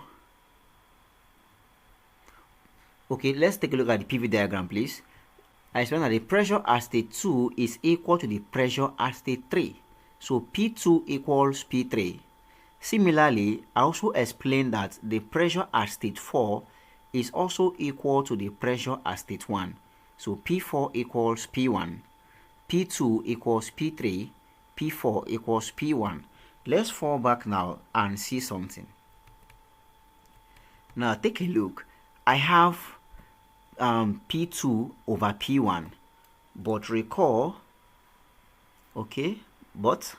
Speaker 2: Okay, let's take a look at the PV diagram, please. I explained that the pressure at state 2 is equal to the pressure at state 3. So P2 equals P3. Similarly, I also explained that the pressure at state 4 is also equal to the pressure at state 1. So P4 equals P1, P2 equals P3, P4 equals P1. Let's fall back now and see something. Now take a look. I have P2 over P1, but recall, okay, but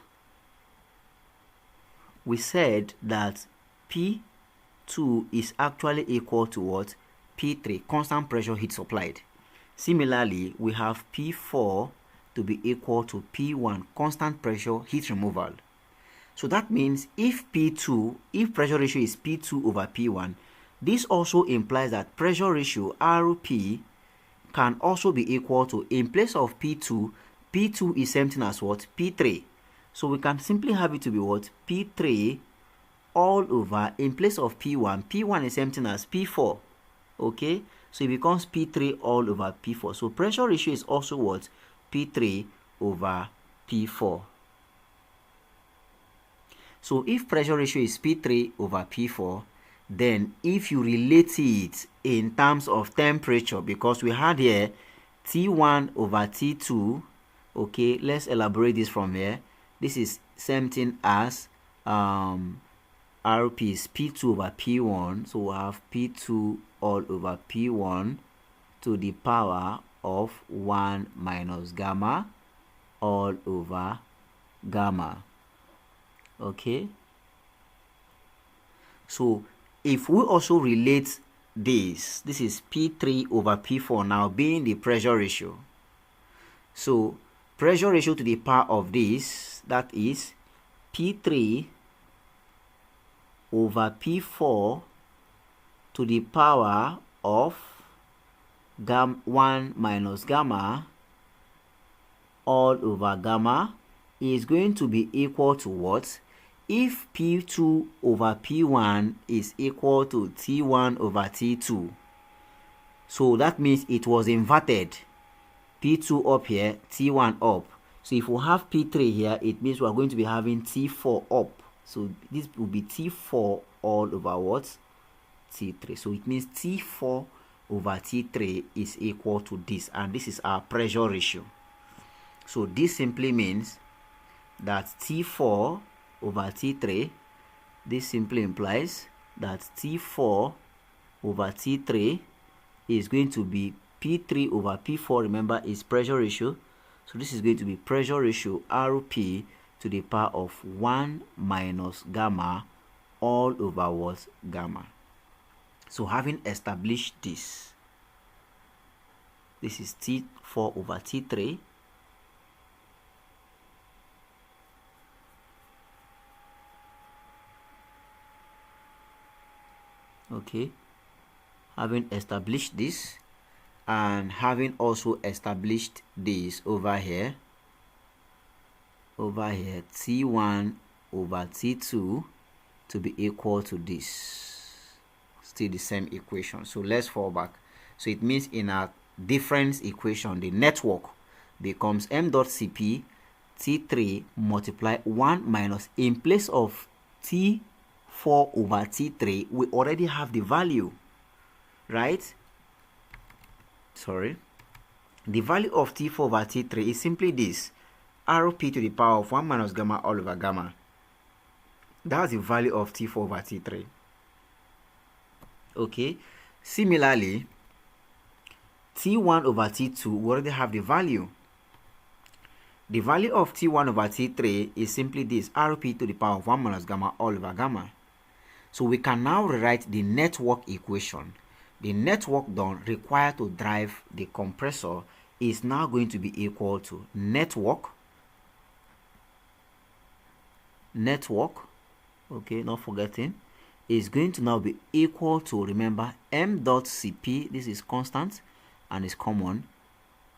Speaker 2: we said that P2 is actually equal to what? P3, constant pressure heat supplied. Similarly, we have P4 to be equal to P1, constant pressure heat removal. So that means if pressure ratio is P2 over P1, this also implies that pressure ratio RP can also be equal to, in place of P2, P2 is same thing as what? P3. So we can simply have it to be what? P3 all over, in place of P1, P1 is same thing as P4. Okay? So it becomes P3 all over P4. So pressure ratio is also what? P3 over P4. So if pressure ratio is P3 over P4, then if you relate it in terms of temperature, because we had here T1 over T2, okay, let's elaborate this from here. This is same thing as RP is P2 over P1, so we have P2 all over P1 to the power of 1 minus gamma all over gamma. Okay, so if we also relate this is P3 over P4 now being the pressure ratio. So pressure ratio to the power of this, that is P3 over P4 to the power of 1 minus gamma all over gamma is going to be equal to what? If P2 over P1 is equal to T1 over T2. So that means it was inverted. P2 up here, T1 up. So if we have P3 here, it means we are going to be having T4 up. So this will be T4 all over what? T3. So it means T4 over T3 is equal to this. And this is our pressure ratio. So this simply means that T4 over T3, this simply implies that T4 over T3 is going to be P3 over P4, remember, is pressure ratio. So this is going to be pressure ratio RP to the power of 1 minus gamma all over what? Gamma. So having established this is T4 over T3. Okay, having established this and having also established this over here, T1 over T2 to be equal to this, still the same equation. So let's fall back. So it means in a difference equation, the network becomes m dot Cp T3 multiply 1 minus, in place of T4 over T3, we already have the value, right? Sorry, the value of T4 over T3 is simply this, RP to the power of 1 minus gamma all over gamma. That's the value of T4 over T3. Okay, similarly, T1 over T2, we already have the value. The value of T1 over T3 is simply this, RP to the power of 1 minus gamma all over gamma. So we can now rewrite the network equation. The network done required to drive the compressor is now going to be equal to network, okay, not forgetting, is going to now be equal to, remember, m dot Cp, this is constant and is common,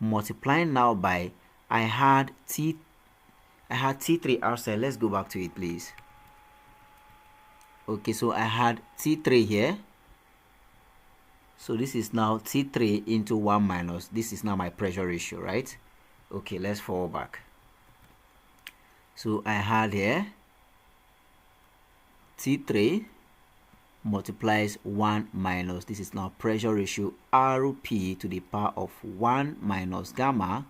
Speaker 2: multiplying now by, I had T3 outside. Let's go back to it, please. Okay, so I had T3 here. So this is now T3 into 1 minus. This is now my pressure ratio, right? Okay, let's fall back. So I had here T3 multiplies 1 minus. This is now pressure ratio RP to the power of 1 minus gamma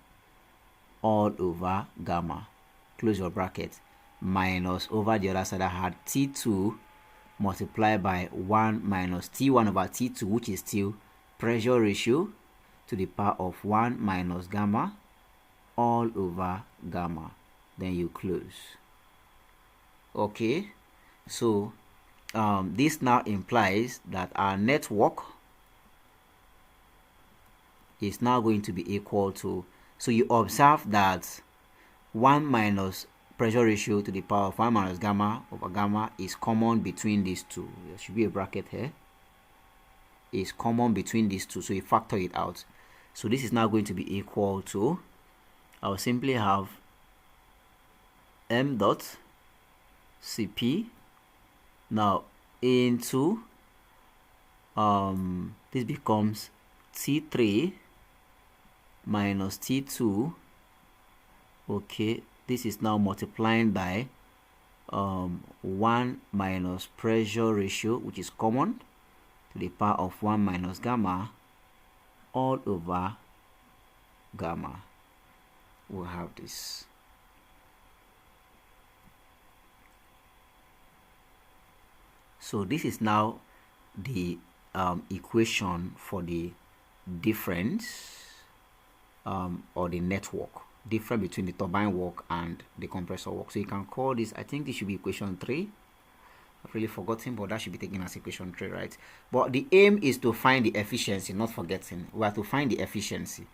Speaker 2: all over gamma. Close your bracket. Minus over the other side I had T2 multiplied by 1 minus T1 over T2, which is still pressure ratio, to the power of 1 minus gamma all over gamma. Then you close. Okay, so this now implies that our network is now going to be equal to, so you observe that 1 minus pressure ratio to the power of 1 minus gamma over gamma is common between these two. There should be a bracket here. Is common between these two, so you factor it out. So this is now going to be equal to, I will simply have m dot Cp now into this becomes T3 minus T2. Okay, this is now multiplying by 1 minus pressure ratio, which is common, to the power of 1 minus gamma all over gamma. We'll have this. So this is now the equation for the difference or the network, difference between the turbine work and the compressor work. So you can call this, I think this should be equation 3. I've really forgotten, but that should be taken as equation 3, right? But the aim is to find the efficiency, not forgetting. We are to find the efficiency.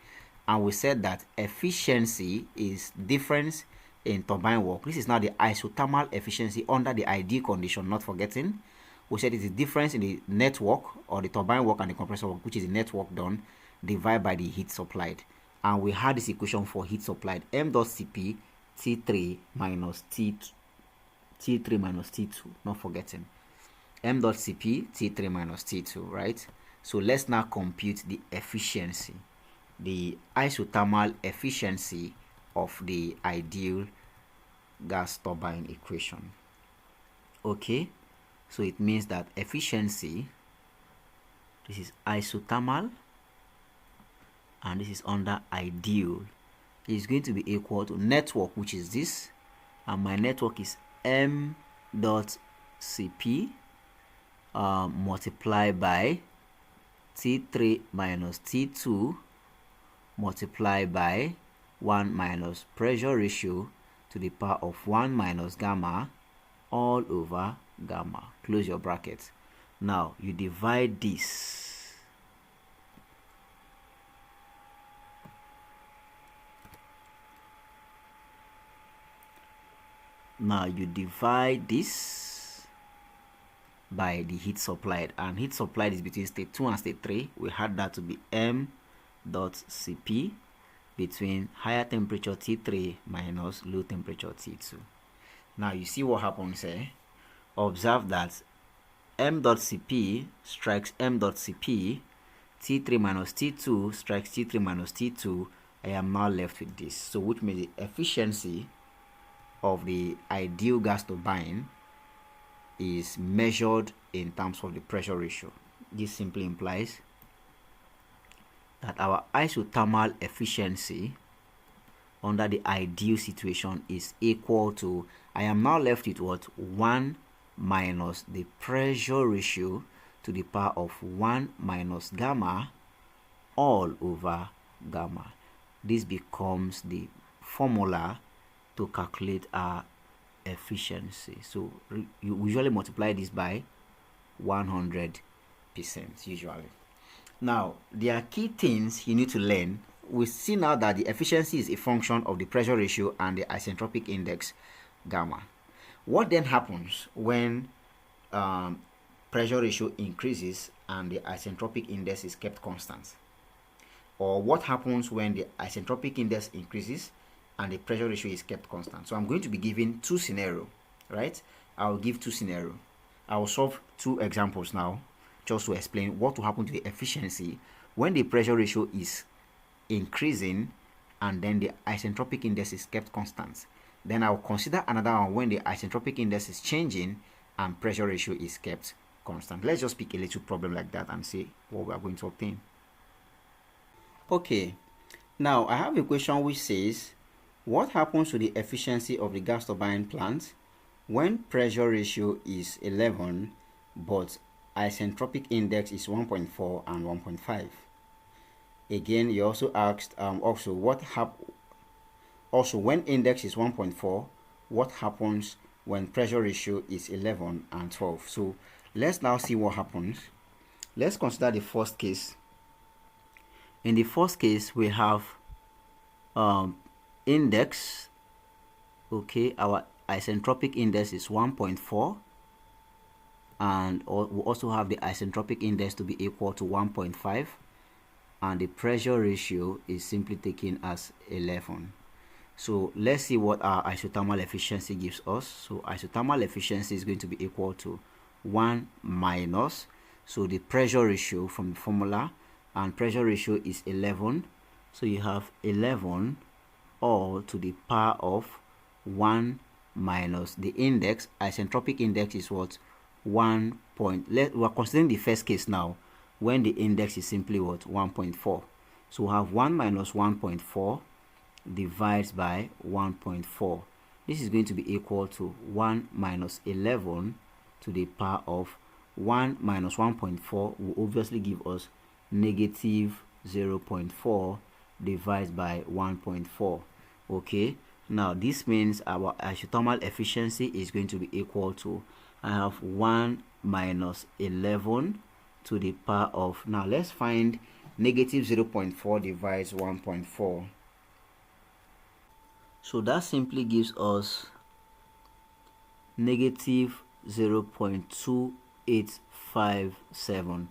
Speaker 2: And we said that efficiency is difference in turbine work. This is now the isothermal efficiency under the ideal condition, not forgetting. We said it's the difference in the network or the turbine work and the compressor work, which is the network done, divided by the heat supplied. And we had this equation for heat supplied, m dot Cp T3 minus T3 minus T2, not forgetting. M dot Cp T3 minus T2, right? So let's now compute the efficiency, the isothermal efficiency of the ideal gas turbine equation. Okay, so it means that efficiency, this is isothermal and this is under ideal, is going to be equal to network, which is this, and my network is m dot Cp multiplied by T3 minus T2 multiplied by 1 minus pressure ratio to the power of 1 minus gamma all over gamma. Close your bracket. Now you divide this. Now you divide this by the heat supplied, and heat supplied is between state 2 and state 3. We had that to be m dot Cp between higher temperature T3 minus low temperature T2. Now you see what happens here. Observe that m dot Cp strikes m dot Cp, T3 minus T2 strikes T3 minus T2. I am now left with this. So which means the efficiency of the ideal gas turbine is measured in terms of the pressure ratio. This simply implies that our isothermal efficiency under the ideal situation is equal to, I am now left with what, 1 minus the pressure ratio to the power of 1 minus gamma all over gamma. This becomes the formula to calculate our efficiency. So you usually multiply this by 100% usually. Now there are key things you need to learn. We see now that the efficiency is a function of the pressure ratio and the isentropic index gamma. What then happens when pressure ratio increases and the isentropic index is kept constant? Or what happens when the isentropic index increases and the pressure ratio is kept constant? So I'm going to be giving two scenarios, right? I'll give two scenarios. I will solve two examples now just to explain what will happen to the efficiency when the pressure ratio is increasing and then the isentropic index is kept constant. Then I'll consider another one when the isentropic index is changing and pressure ratio is kept constant. Let's just pick a little problem like that and see what we are going to obtain. Okay, now I have a question which says, what happens to the efficiency of the gas turbine plant when pressure ratio is 11
Speaker 1: but isentropic index is 1.4 and 1.5. Again, you also asked also when index is 1.4, what happens when pressure ratio is 11 and 12? So let's now see what happens. Let's consider the first case. In the first case, we have index. Okay, our isentropic index is 1.4, and we also have the isentropic index to be equal to 1.5, and the pressure ratio is simply taken as 11. So let's see what our isothermal efficiency gives us. So isothermal efficiency is going to be equal to 1 minus, so the pressure ratio from the formula, and pressure ratio is 11. So you have 11 all to the power of 1 minus the index. Isentropic index is what? 1. We are considering the first case now, when the index is simply what? 1.4. So we have 1 minus 1.4 divides by 1.4. This is going to be equal to 1 minus 11 to the power of 1 minus 1.4 will obviously give us negative 0.4 divided by 1.4. Okay, now this means our isothermal efficiency is going to be equal to, I have 1 minus 11 to the power of, now let's find negative 0.4 divides 1.4. So that simply gives us negative 0.2857.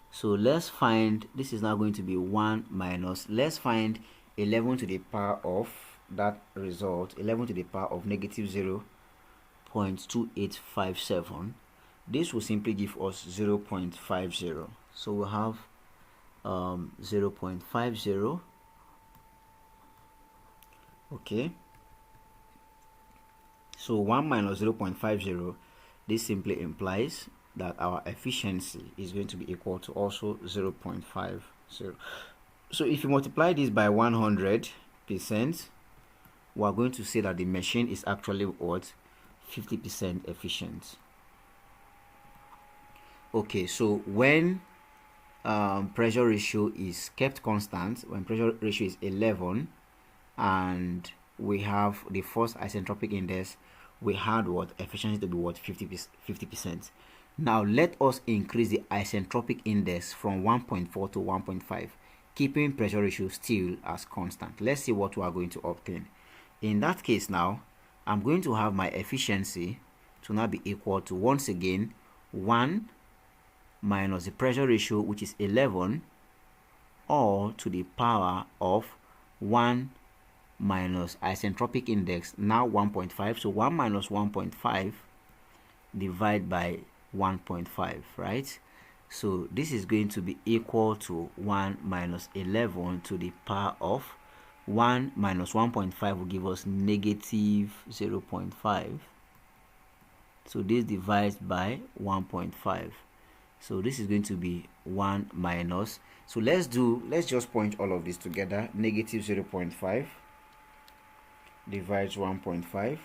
Speaker 1: So let's find, this is now going to be 1 minus, let's find 11 to the power of that result, 11 to the power of negative 0.2857. This will simply give us 0.50. So we'll have 0.50. Okay, so 1 minus 0.50, this simply implies that our efficiency is going to be equal to also 0.50. So if you multiply this by 100%, we are going to say that the machine is actually what? 50% efficient. Okay, so when pressure ratio is kept constant, when pressure ratio is 11, and we have the first isentropic index, we had what? Efficiency to be what? 50%. Now let us increase the isentropic index from 1.4 to 1.5, keeping pressure ratio still as constant. Let's see what we are going to obtain. In that case now, I'm going to have my efficiency to now be equal to, once again, 1 minus the pressure ratio, which is 11, all to the power of 1 minus isentropic index, now 1.5. So 1 minus 1.5 divided by 1.5, right? So this is going to be equal to 1 minus 11 to the power of 1 minus 1.5 will give us negative 0.5. So this divides by 1.5. So this is going to be 1 minus. So let's just point all of this together. Negative 0.5 divides 1.5.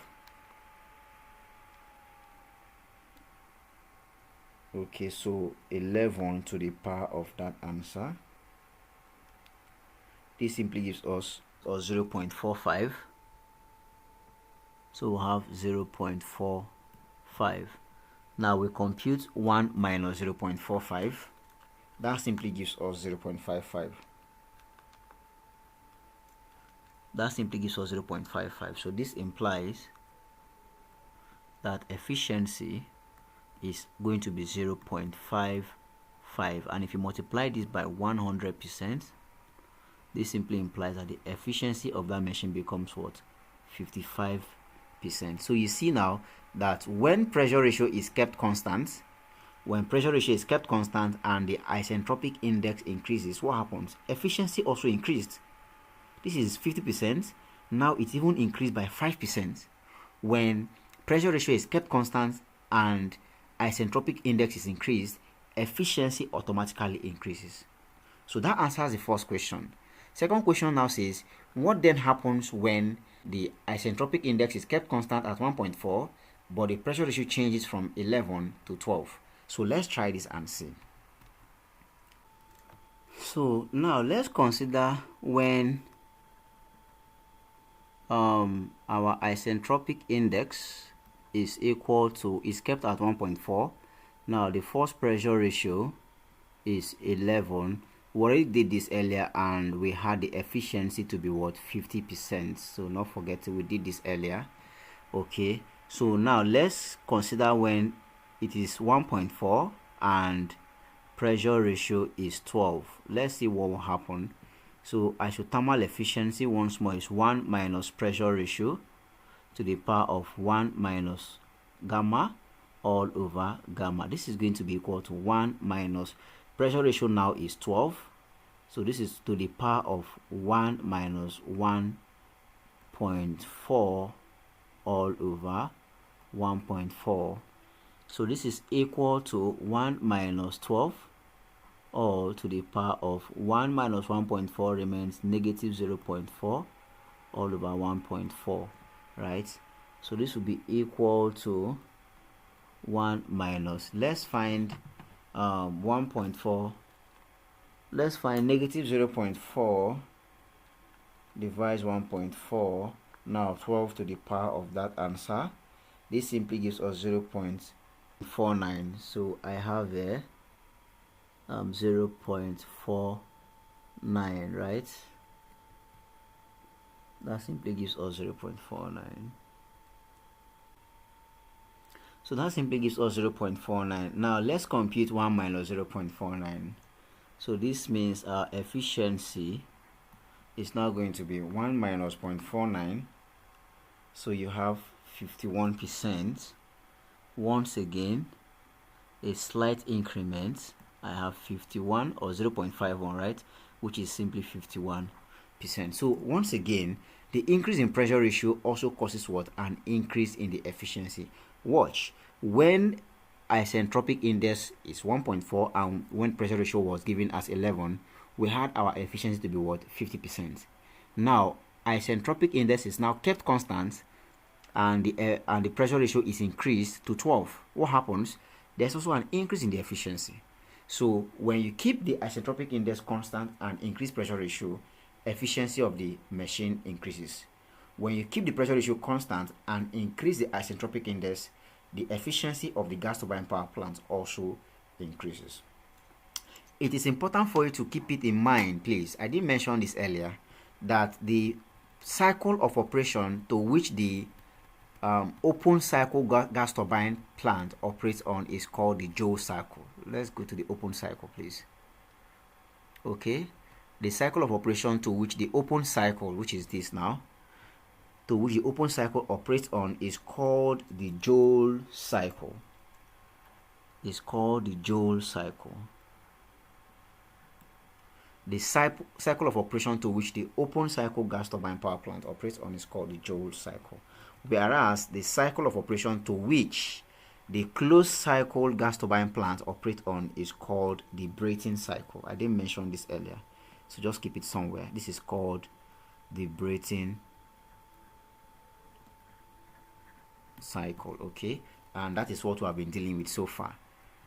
Speaker 1: Okay, so 11 to the power of that answer. This simply gives us 0.45. So we'll have 0.45. Now we compute 1 minus 0.45. That simply gives us 0.55. That simply gives us 0.55. So this implies that efficiency is going to be 0.55. And if you multiply this by 100%, this simply implies that the efficiency of that machine becomes what? 55%. So you see now that when pressure ratio is kept constant, and the isentropic index increases, what happens? Efficiency also increased. This is 50%. Now it even increased by 5%. When pressure ratio is kept constant and isentropic index is increased, efficiency automatically increases. So that answers the first question. Second question now says, what then happens when the isentropic index is kept constant at 1.4, but the pressure ratio changes from 11 to 12?
Speaker 2: So let's try this and see. So now let's consider when our isentropic index is kept at 1.4. Now the force pressure ratio is 11. We already did this earlier and we had the efficiency to be what, 50%. So not forget, we did this earlier. Okay, so now let's consider when it is 1.4 and pressure ratio is 12. Let's see what will happen. So isothermal efficiency once more is 1 minus pressure ratio to the power of 1 minus gamma all over gamma. This is going to be equal to 1 minus pressure ratio now is 12. So this is to the power of 1 minus 1.4 all over 1.4. So this is equal to 1 minus 12 all to the power of 1 minus 1.4 remains negative 0.4 all over 1.4, right? So this will be equal to 1 minus, let's find 1.4, let's find negative 0.4 divides 1.4. Now 12 to the power of that answer, this simply gives us 0.49. so I have there 0.49, right? That simply gives us 0.49. So that simply gives us 0.49. Now let's compute 1 minus 0.49. So this means our efficiency is now going to be 1 minus 0.49. So you have 51%. Once again, a slight increment. I have 51 or 0.51, right? Which is simply 51%. So once again, the increase in pressure ratio also causes what? An increase in the efficiency. Watch, when isentropic index is 1.4 and when pressure ratio was given as 11, we had our efficiency to be what? 50%. Now isentropic index is now kept constant and the pressure ratio is increased to 12. What happens? There's also an increase in the efficiency. So when you keep the isentropic index constant and increase pressure ratio, efficiency of the machine increases. When you keep the pressure ratio constant and increase the isentropic index, the efficiency of the gas turbine power plant also increases. It is important for you to keep it in mind, please. I did mention this earlier, that the cycle of operation to which the open cycle gas turbine plant operates on is called the Joule cycle. Let's go to the open cycle, please. Okay, the cycle of operation to which the open cycle, which is this now, to which the open cycle operates on is called the Joule cycle. It's called the Joule cycle. The cycle of operation to which the open cycle gas turbine power plant operates on is called the Joule cycle. Whereas the cycle of operation to which the closed cycle gas turbine plant operates on is called the Brayton cycle. I didn't mention this earlier, so just keep it somewhere. This is called the Brayton cycle, okay? And that is what we have been dealing with so far.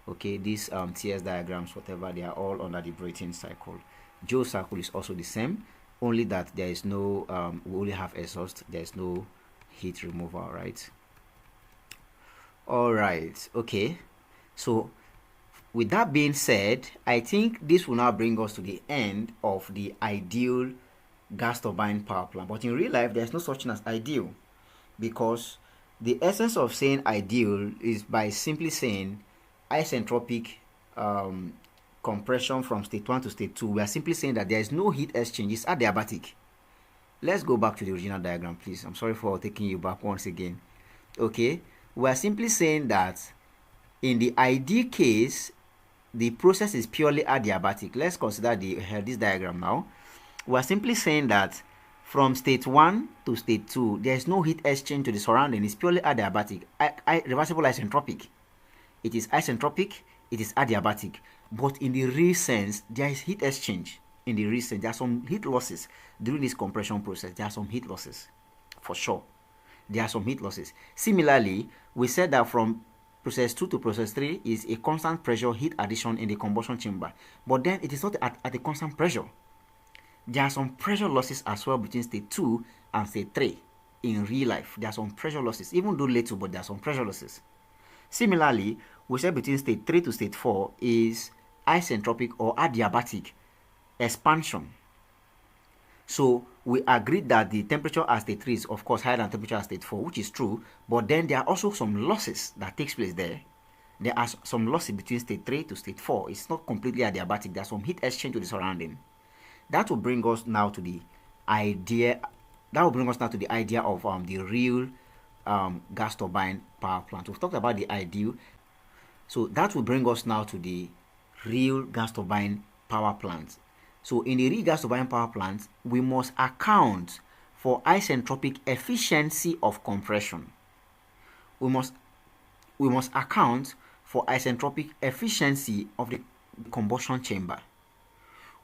Speaker 2: Okay, these TS diagrams, whatever, they are all under the Brayton cycle. Joule cycle is also the same, only that there is no we only have exhaust, there is no heat removal, right? All right, okay, so with that being said, I think this will now bring us to the end of the ideal gas turbine power plant. But in real life, there's no such thing as ideal, because the essence of saying ideal is by simply saying isentropic compression from state 1 to state 2. We are simply saying that there is no heat exchange, it's adiabatic. Let's go back to the original diagram, please. I'm sorry for taking you back once again. Okay, we are simply saying that in the ideal case, the process is purely adiabatic. Let's consider this diagram now. We are simply saying that from state 1 to state 2, there is no heat exchange to the surrounding. It's purely adiabatic, reversible isentropic. It is isentropic, it is adiabatic. But in the real sense, there is heat exchange. In the real sense, there are some heat losses during this compression process. There are some heat losses, for sure. There are some heat losses. Similarly, we said that from process 2 to process 3 is a constant pressure heat addition in the combustion chamber. But then it is not at a constant pressure. There are some pressure losses as well between state 2 and state 3 in real life. There are some pressure losses, even though little, but there are some pressure losses. Similarly, we said between state 3 to state 4 is isentropic or adiabatic expansion. So we agreed that the temperature at state 3 is of course higher than temperature at state 4, which is true, but then there are also some losses that takes place there. There are some losses between state 3 to state 4. It's not completely adiabatic. There's some heat exchange to the surrounding. That will bring us now to the idea. That will bring us now to the idea of the real gas turbine power plant. We've talked about the ideal. So that will bring us now to the real gas turbine power plant. So in the real gas turbine power plant, we must account for isentropic efficiency of compression. We must account for isentropic efficiency of the combustion chamber.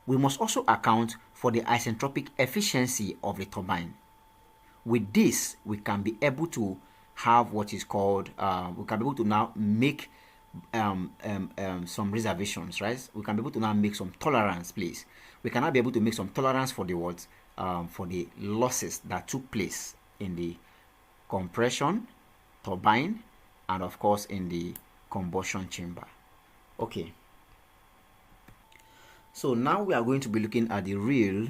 Speaker 2: We must also account for the isentropic efficiency of the turbine. With this, we can be able to have what is called, we can be able to now make some reservations, right? We can be able to now make some tolerance, please. We can now be able to make some tolerance for the what? For the losses that took place in the compression, turbine, and of course in the combustion chamber. Okay. So now we are going to be looking at the real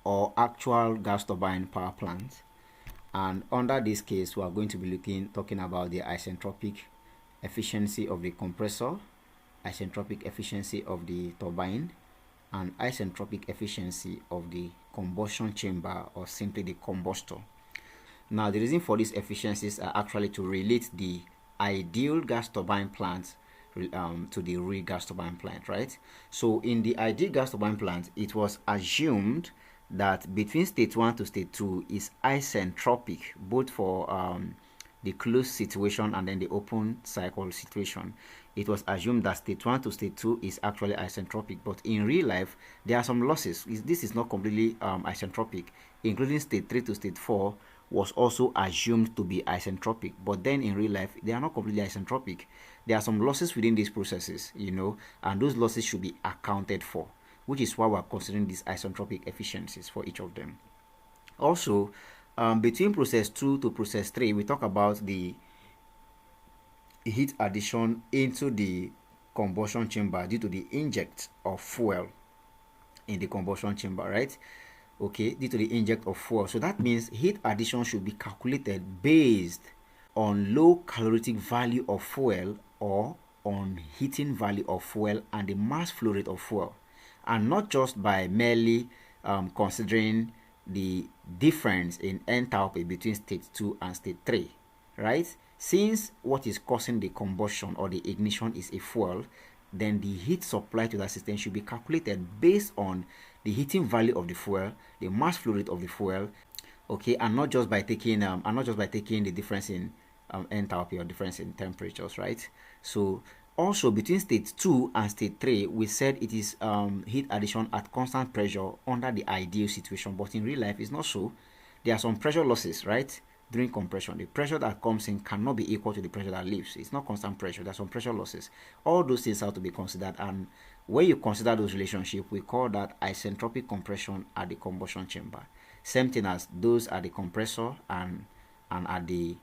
Speaker 2: or actual gas turbine power plant, and under this case we are going to be talking about the isentropic efficiency of the compressor, isentropic efficiency of the turbine, and isentropic efficiency of the combustion chamber, or simply the combustor. Now the reason for these efficiencies are actually to relate the ideal gas turbine plant to the real gas turbine plant, right? So in the ideal gas turbine plant, it was assumed that between state 1 to state 2 is isentropic, both for the closed situation and then the open cycle situation. It was assumed that state 1 to state 2 is actually isentropic, but in real life there are some losses. This is not completely isentropic, including state 3 to state 4 was also assumed to be isentropic, but then in real life they are not completely isentropic. There are some losses within these processes, and those losses should be accounted for, which is why we're considering these isentropic efficiencies for each of them. Also, between process 2 to process 3, we talk about the heat addition into the combustion chamber due to the inject of fuel in the combustion chamber, right? Okay, due to the inject of fuel. So that means heat addition should be calculated based on low calorific value of fuel or on heating value of fuel and the mass flow rate of fuel, and not just by merely considering the difference in enthalpy between state 2 and state 3, right? Since what is causing the combustion or the ignition is a fuel, then the heat supply to that system should be calculated based on the heating value of the fuel, the mass flow rate of the fuel, okay, and not just by taking the difference in enthalpy or difference in temperatures, right? So also between state 2 and state 3, we said it is heat addition at constant pressure under the ideal situation, but in real life it's not so. There are some pressure losses, right? During compression, the pressure that comes in cannot be equal to the pressure that leaves. It's not constant pressure. There are some pressure losses. All those things have to be considered, and when you consider those relationships, we call that isentropic compression at the combustion chamber. Same thing as those at the compressor and at the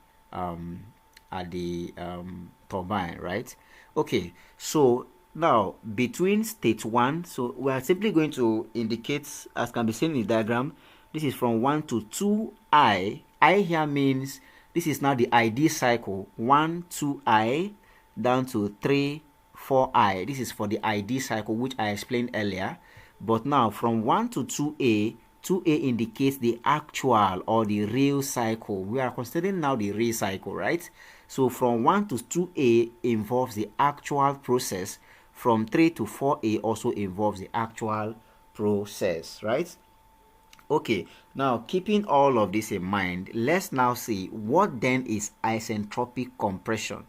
Speaker 2: turbine, right? Okay, so now between state 1, so we are simply going to indicate, as can be seen in the diagram, this is from 1 to 2i. I here means this is now the ideal cycle, 1 2i down to 3 4i. This is for the ideal cycle, which I explained earlier. But now from 1 to 2a indicates the actual or the real cycle. We are considering now the real cycle, right? So from 1 to 2a involves the actual process. From 3 to 4a also involves the actual process, right? Okay, now keeping all of this in mind, let's now see what then is isentropic compression.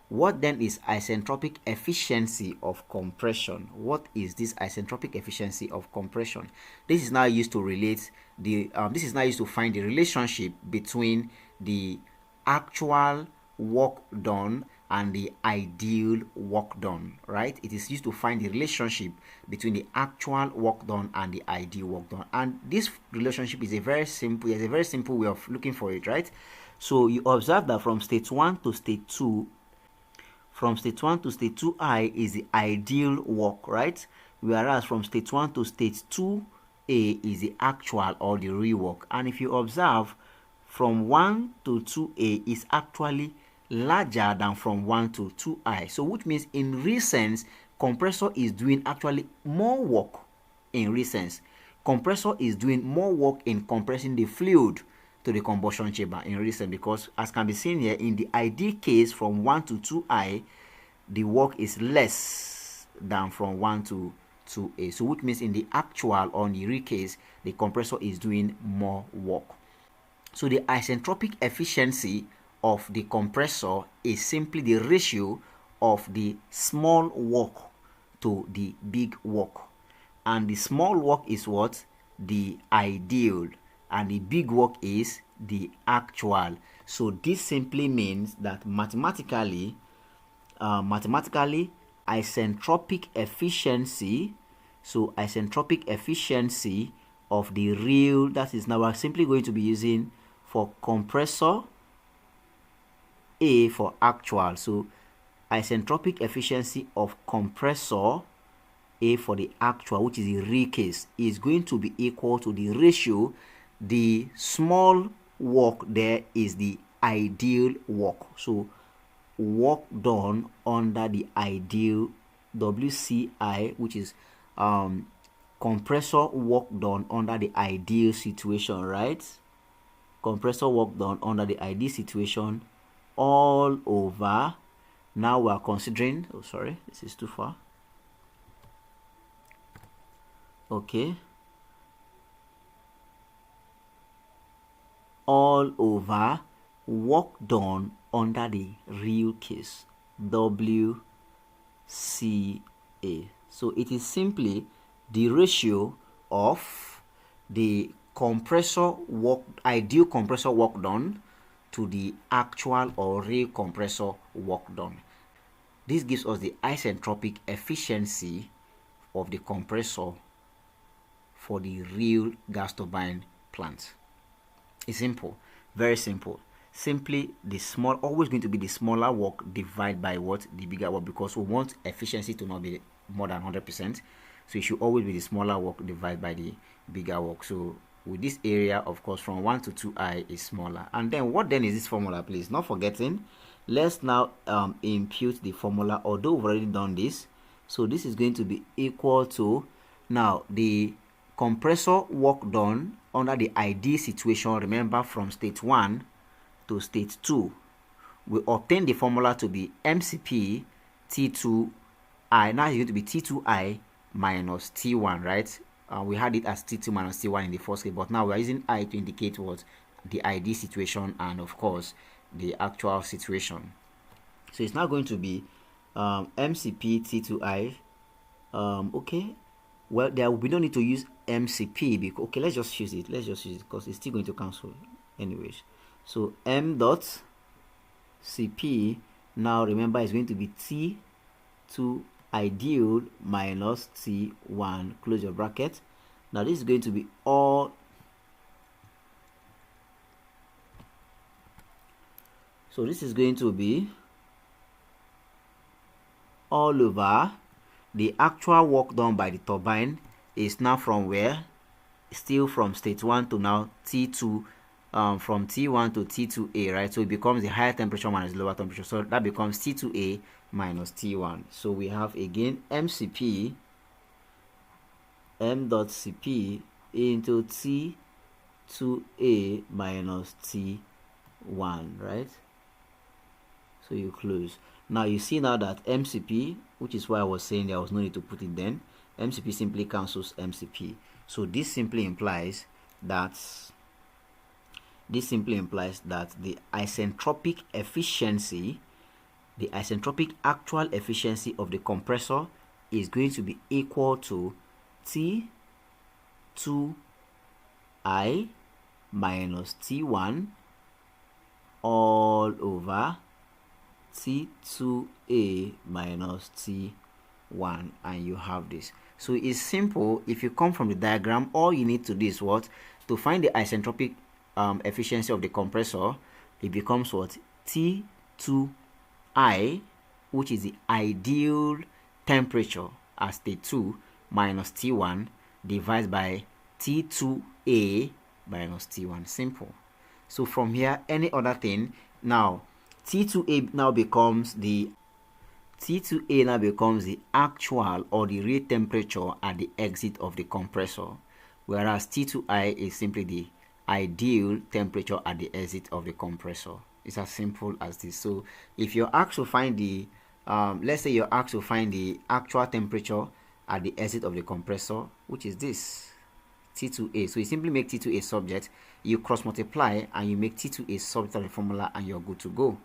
Speaker 2: What then is isentropic efficiency of compression? What is this isentropic efficiency of compression? This is now used to relate this is now used to find the relationship between the actual work done and the ideal work done, right? It is used to find the relationship between the actual work done and the ideal work done. And this relationship is a very simple way of looking for it, right? So you observe that from state 1 to state 2, from state 1 to state 2i is the ideal work, right? Whereas from state 1 to state 2a is the actual or the real work. And if you observe, from 1 to 2a is actually larger than from 1 to 2i. So which means in real sense, compressor is doing actually more work in real sense. Compressor is doing more work in compressing the fluid to the combustion chamber in real sense, because as can be seen here, in the ideal case from 1 to 2i, the work is less than from 1 to 2a. So which means in the actual or in the real case, the compressor is doing more work. So the isentropic efficiency of the compressor is simply the ratio of the small work to the big work. And the small work is what? The ideal. And the big work is the actual. So this simply means that mathematically, isentropic efficiency, so isentropic efficiency of the real, that is now we're simply going to be using for compressor A for actual. So isentropic efficiency of compressor A for the actual, which is the real case, is going to be equal to the ratio. The small work there is the ideal work. So work done under the ideal, WCI, which is compressor work done under the ideal situation, right? Compressor work done under the ideal situation all over. Now we are considering, oh sorry, this is too far. Okay. All over work done under the real case, WCA. So it is simply the ratio of the compressor work, ideal compressor work done, to the actual or real compressor work done. This gives us the isentropic efficiency of the compressor for the real gas turbine plant. It's simple, very simple. Simply the small, always going to be the smaller work divided by what? The bigger work, because we want efficiency to not be more than 100%. So it should always be the smaller work divided by the bigger work. So with this area, of course, from 1 to 2i is smaller. And then what then is this formula, please? Not forgetting, let's now impute the formula, although we've already done this. So this is going to be equal to, now the compressor work done under the ideal situation, remember from state 1 to state 2, we obtain the formula to be MCP T2i. Now it's going to be T2i minus T1, right? We had it as T2 minus T1 in the first case, but now we're using I to indicate what? The ideal situation and, of course, the actual situation. So it's now going to be MCP T2i. Okay, well, there we don't need to use MCP because, okay, let's just use it because it's still going to cancel anyways. So M dot CP, now remember, is going to be T2 ideal minus T1, close your bracket. Now this is going to be all, so this is going to be all over the actual work done by the turbine is now from where? Still from state 1 to now T2, from T1 to T2A, right? So it becomes the higher temperature minus lower temperature. So that becomes T2A minus T1. So we have again MCP, M dot CP into T2A minus T1, right? So you close. Now you see now that MCP, which is why I was saying there was no need to put it then, MCP simply cancels MCP. So this simply implies that the isentropic efficiency, the isentropic actual efficiency of the compressor is going to be equal to T2i minus T1 all over T2A minus T1, and you have this. So it's simple. If you come from the diagram, all you need to do is what? To find the isentropic efficiency of the compressor, it becomes what? T2I, which is the ideal temperature at state 2, minus T1 divided by T2A minus T1. Simple. So from here, any other thing, now T2A now becomes the actual or the real temperature at the exit of the compressor, whereas T2I is simply the ideal temperature at the exit of the compressor. It's as simple as this. So if you're asked to find the let's say you're asked to find the actual temperature at the exit of the compressor, which is this T2A. So you simply make T2A subject, you cross multiply, and you make T2A subject of the formula, and you're good to go.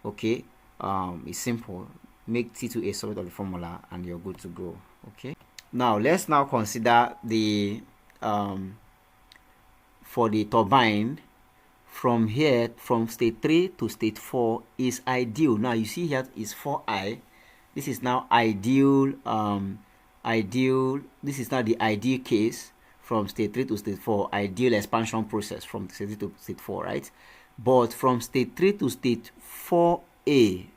Speaker 2: Okay, it's simple. Make T2A subject of the formula, and you're good to go. Okay. Now let's consider the for the turbine. From here, from state 3 to state 4 is ideal. Now you see here is 4i. This is now ideal. This is now the ideal case from state 3 to state 4. Ideal expansion process from state 3 to state 4, right? But from state 3 to state 4a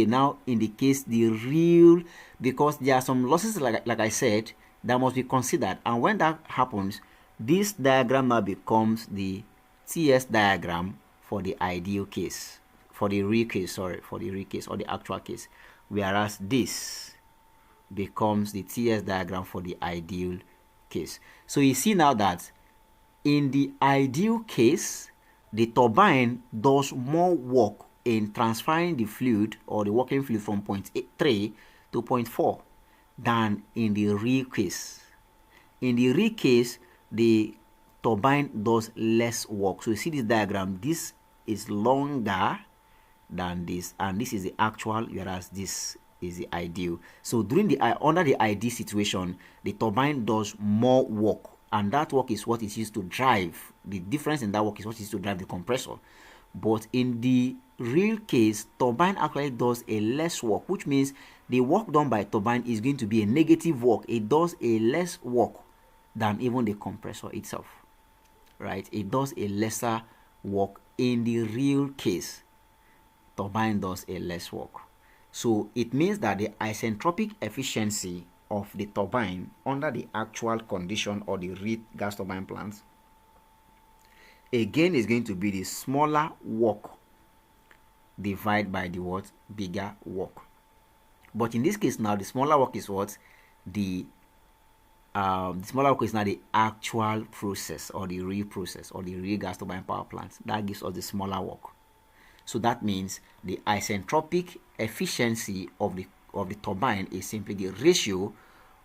Speaker 2: now indicates the real, because there are some losses, like I said, that must be considered. And when that happens, this diagram now becomes the TS diagram for the ideal case, for the real case, or the actual case, whereas this becomes the TS diagram for the ideal case. So you see now that in the ideal case, the turbine does more work in transferring the fluid or the working fluid from point 3 to point 4 than in the real case. In the real case, the turbine does less work. So you see this diagram, this is longer than this, and this is the actual, whereas this is the ideal. So during the under the ideal situation, the turbine does more work, and that work is what is used to drive. The difference in that work is what is used to drive the compressor. But in the real case, turbine actually does a less work, which means the work done by turbine is going to be a negative work. It does a less work than even the compressor itself, right? It does a lesser work in the real case. Turbine does a less work. So it means that the isentropic efficiency of the turbine under the actual condition or the real gas turbine plants again is going to be the smaller work divided by the what? Bigger work. But in this case now, the smaller work is what? The smaller work is now the actual process or the real process or the real gas turbine power plant. That gives us the smaller work. So that means the isentropic efficiency of the turbine is simply the ratio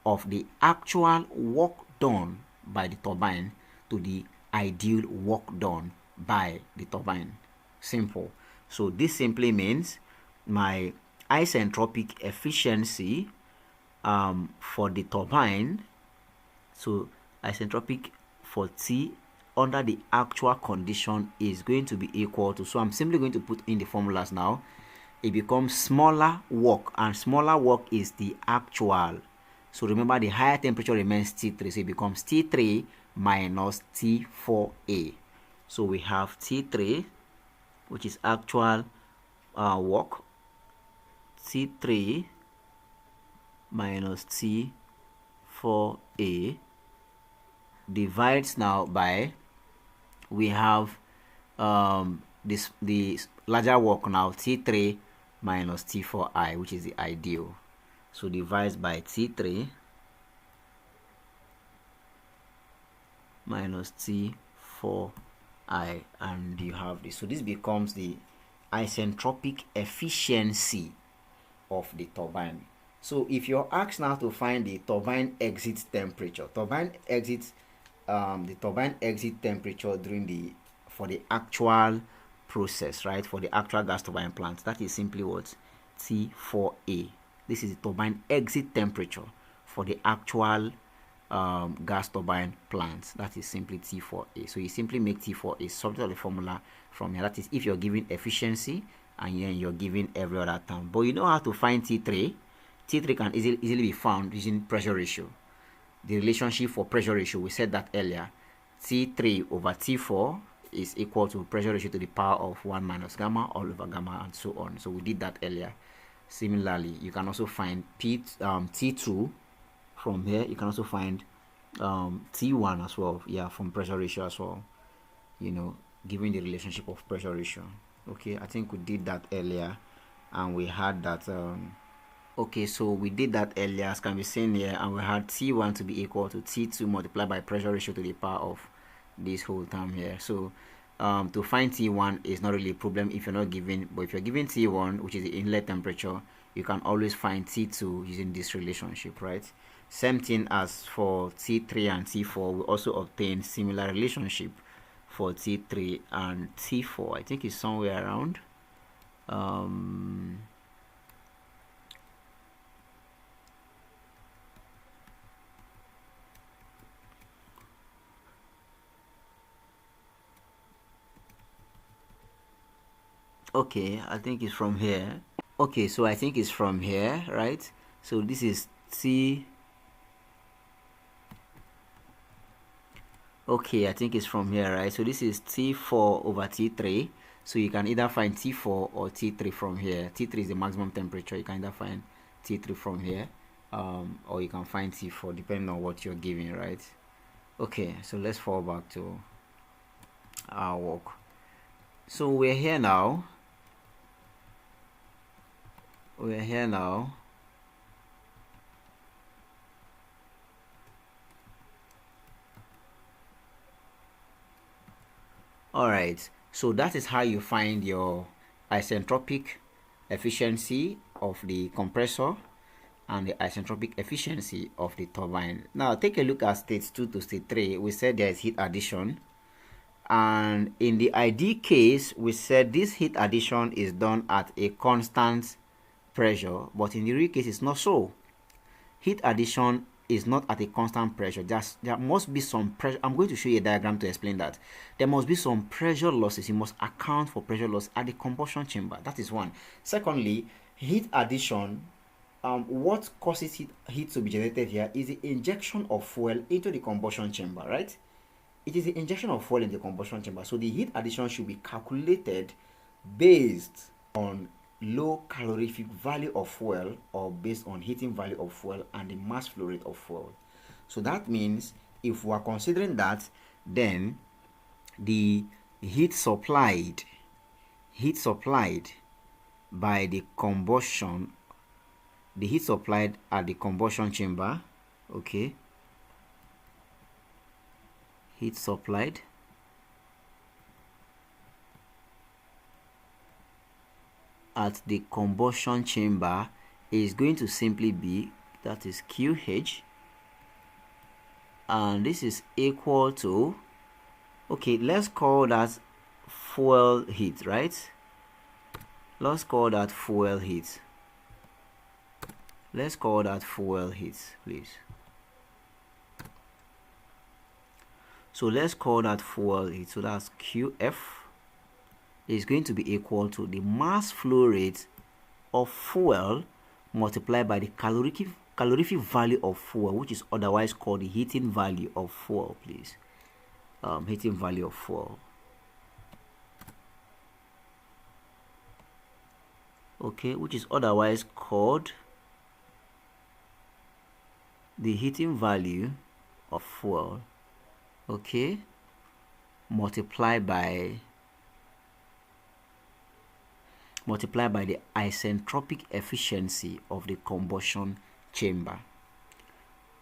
Speaker 2: of the actual work done by the turbine to the ideal work done by the turbine. Simple. So this simply means my isentropic efficiency for the turbine, so isentropic for T under the actual condition is going to be equal to, so I'm simply going to put in the formulas now. It becomes smaller work, and smaller work is the actual. So remember, the higher temperature remains T3, so it becomes T3 minus T4A. So we have T3, which is actual work, T3 minus T4A divides now by, we have the larger work now, T3 minus T4I, which is the ideal. So divides by T3 minus T4I, and you have this. So this becomes the isentropic efficiency of the turbine. So if you're asked now to find the turbine exit temperature, the turbine exit temperature for the actual process, right? For the actual gas turbine plant, that is simply what? T4A. This is the turbine exit temperature for the actual gas turbine plant. That is simply T4A. So you simply make T4A subject of the formula from here. That is if you're given efficiency and then you're given every other term. But you know how to find T3. T3 can easily be found using pressure ratio. The relationship for pressure ratio, we said that earlier. T3 over T4 is equal to pressure ratio to the power of 1 minus gamma all over gamma, and so on. So we did that earlier. Similarly, you can also find T2 from here. You can also find T1 as well, yeah, from pressure ratio as well, you know, given the relationship of pressure ratio. Okay, I think we did that earlier, and we had that okay, so we did that earlier, as can be seen here, and we had T1 to be equal to T2 multiplied by pressure ratio to the power of this whole term here. So to find T1 is not really a problem if you're not given, but if you're given T1, which is the inlet temperature, you can always find T2 using this relationship, right? Same thing as for T3 and T4, we also obtain similar relationship for T3 and T4. I think it's somewhere around okay, I think it's from here. Okay, so I think it's from here, right? So this is T. Okay, I think it's from here, right? So this is T4 over T3. So you can either find T4 or T3 from here. T3 is the maximum temperature. You can either find T3 from here, or you can find T4 depending on what you're giving, right? Okay, so let's fall back to our work. So we're here now. Alright, so that is how you find your isentropic efficiency of the compressor and the isentropic efficiency of the turbine. Now take a look at state 2 to state 3. We said there is heat addition, and in the ID case we said this heat addition is done at a constant pressure, but in the real case it's not so. Heat addition is not at a constant pressure. There must be some pressure. I'm going to show you a diagram to explain that. There must be some pressure losses. You must account for pressure loss at the combustion chamber. That is one. Secondly, heat addition, what causes heat to be generated here is the injection of fuel into the combustion chamber, right? It is the injection of fuel in the combustion chamber. So the heat addition should be calculated based on low calorific value of fuel, or based on heating value of fuel and the mass flow rate of fuel. So that means if we are considering that, then the heat supplied by the combustion, the heat supplied at the combustion chamber, okay, heat supplied at the combustion chamber is going to simply be, that is QH, and this is equal to, okay, let's call that fuel heat, right? Let's call that fuel heat. Let's call that fuel heat, please. So let's call that fuel heat. So that's QF is going to be equal to the mass flow rate of fuel multiplied by the calorific value of fuel, which is otherwise called the heating value of fuel, please. Heating value of fuel. Okay, which is otherwise called the heating value of fuel. Okay, multiplied by the isentropic efficiency of the combustion chamber.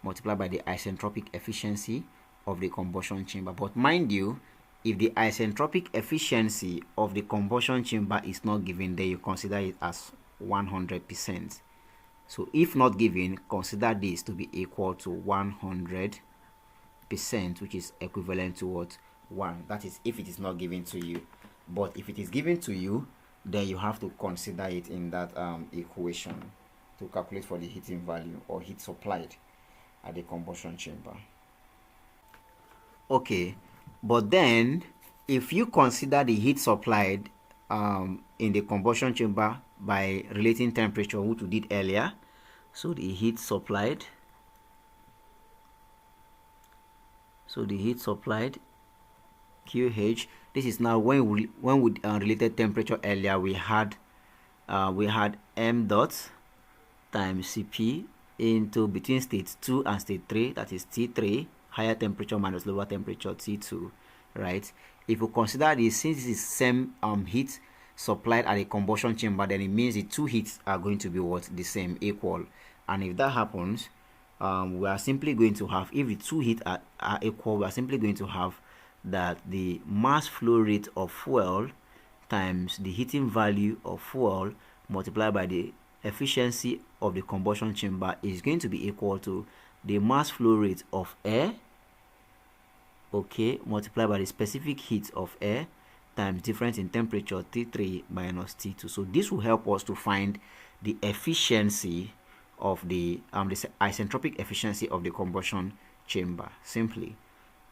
Speaker 2: Multiplied by the isentropic efficiency of the combustion chamber. But mind you, if the isentropic efficiency of the combustion chamber is not given, then you consider it as 100%. So if not given, consider this to be equal to 100%, which is equivalent to what? 1. That is if it is not given to you. But if it is given to you, then you have to consider it in that equation to calculate for the heating value or heat supplied at the combustion chamber. Okay, but then if you consider the heat supplied in the combustion chamber by relating temperature, which we did earlier. So the heat supplied. QH. This is now when we related temperature earlier, we had m dot times Cp into between state 2 and state 3, that is T3, higher temperature minus lower temperature T2, right? If we consider this, since this is same heat supplied at a combustion chamber, then it means the two heats are going to be what? The same, equal. And if that happens, we are simply going to have, if the two heats are equal, we are simply going to have that the mass flow rate of fuel times the heating value of fuel multiplied by the efficiency of the combustion chamber is going to be equal to the mass flow rate of air, okay, multiplied by the specific heat of air times difference in temperature T3 minus T2. So this will help us to find the efficiency of the isentropic efficiency of the combustion chamber.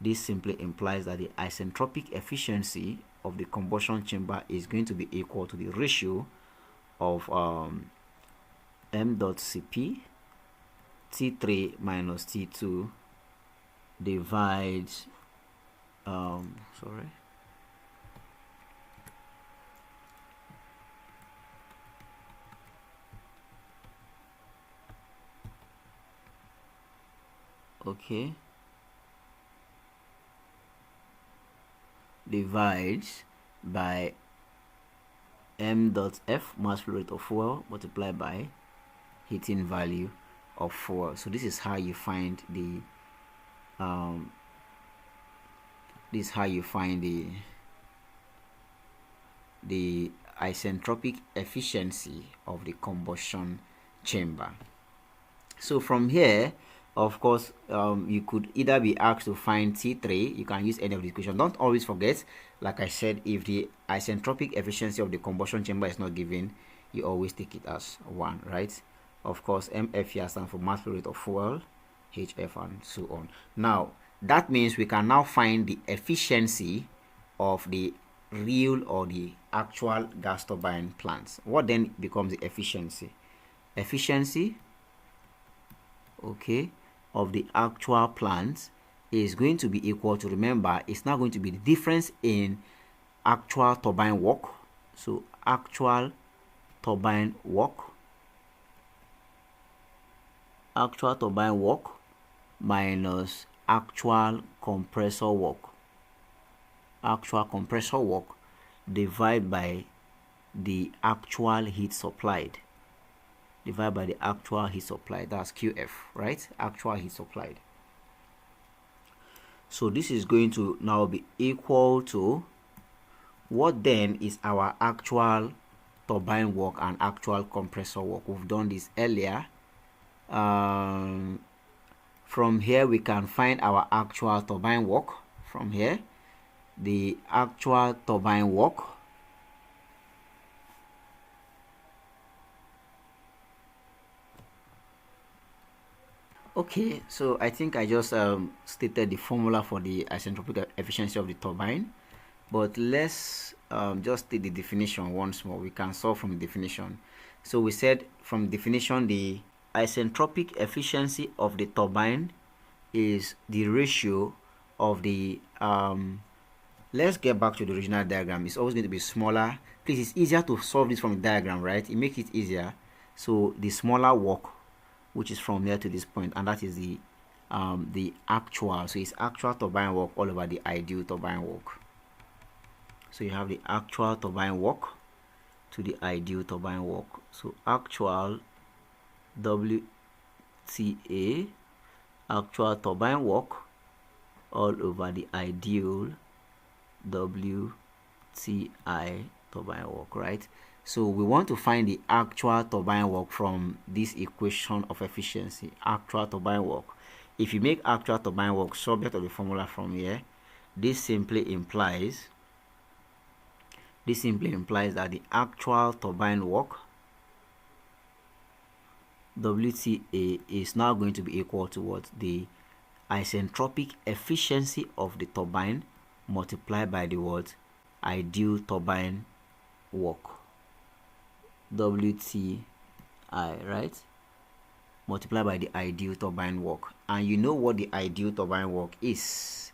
Speaker 2: This simply implies that the isentropic efficiency of the combustion chamber is going to be equal to the ratio of m dot Cp T3 minus T2 divides divides by m dot F, mass flow rate of fuel, multiplied by heating value of fuel. So this is how you find the the isentropic efficiency of the combustion chamber. So from here, of course, you could either be asked to find T3. You can use any of the equation. Don't always forget, like I said, if the isentropic efficiency of the combustion chamber is not given, you always take it as 1, right? Of course, MF here stands for mass flow rate of fuel, HF, and so on. Now, that means we can now find the efficiency of the real or the actual gas turbine plants. What then becomes the efficiency? Efficiency, okay, of the actual plants is going to be equal to, remember, it's now going to be the difference in actual turbine work. So actual turbine work minus actual compressor work. Actual compressor work divided by the actual heat supplied. That's QF, right? Actual heat supplied. So this is going to now be equal to what then is our actual turbine work and actual compressor work. We've done this earlier. From here we can find our actual turbine work. From here, the actual turbine work Okay, so I think I just stated the formula for the isentropic efficiency of the turbine, but let's just state the definition once more. We can solve from the definition. So we said from definition, the isentropic efficiency of the turbine is the ratio of the let's get back to the original diagram. It's always going to be smaller. Please, it's easier to solve this from the diagram, right? It makes it easier. So the smaller work, which is from here to this point, and that is the actual. So it's actual turbine work all over the ideal turbine work. So you have the actual turbine work to the ideal turbine work. So actual WTA, actual turbine work all over the ideal WTI turbine work, right? So we want to find the actual turbine work from this equation of efficiency, actual turbine work. If you make actual turbine work subject of the formula from here, this simply implies that the actual turbine work WTA is now going to be equal to what? The isentropic efficiency of the turbine multiplied by the what? Ideal turbine work, WTI, right, multiplied by the ideal turbine work. And you know what the ideal turbine work is.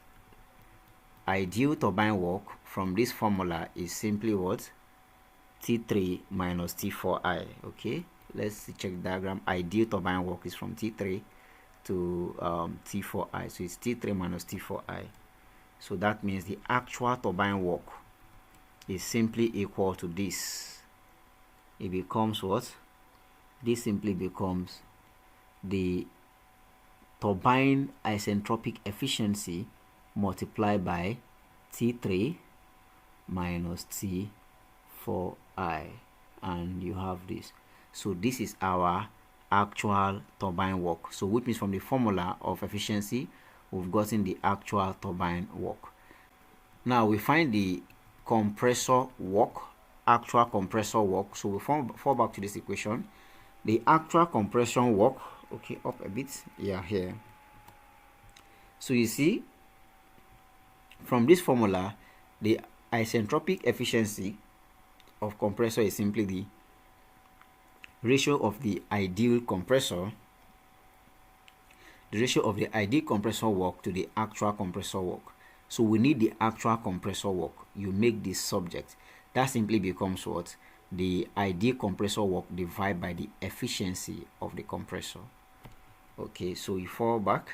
Speaker 2: Ideal turbine work from this formula is simply what? T3 minus T4i. Okay, let's check the diagram. Ideal turbine work is from T3 to T4i, so it's T3 minus T4i. So that means the actual turbine work is simply equal to this. It becomes what? This simply becomes the turbine isentropic efficiency multiplied by T3 minus T4i, and you have this. So this is our actual turbine work. So which means from the formula of efficiency, we've gotten the actual turbine work. Now we find the compressor work, actual compressor work. So we fall back to this equation. The actual compression work, okay, up a bit, yeah, here. So you see, from this formula, the isentropic efficiency of compressor is simply the ratio of the ideal compressor, work to the actual compressor work. So we need the actual compressor work. You make this subject. That simply becomes what? The ideal compressor work divided by the efficiency of the compressor. Okay, so you fall back.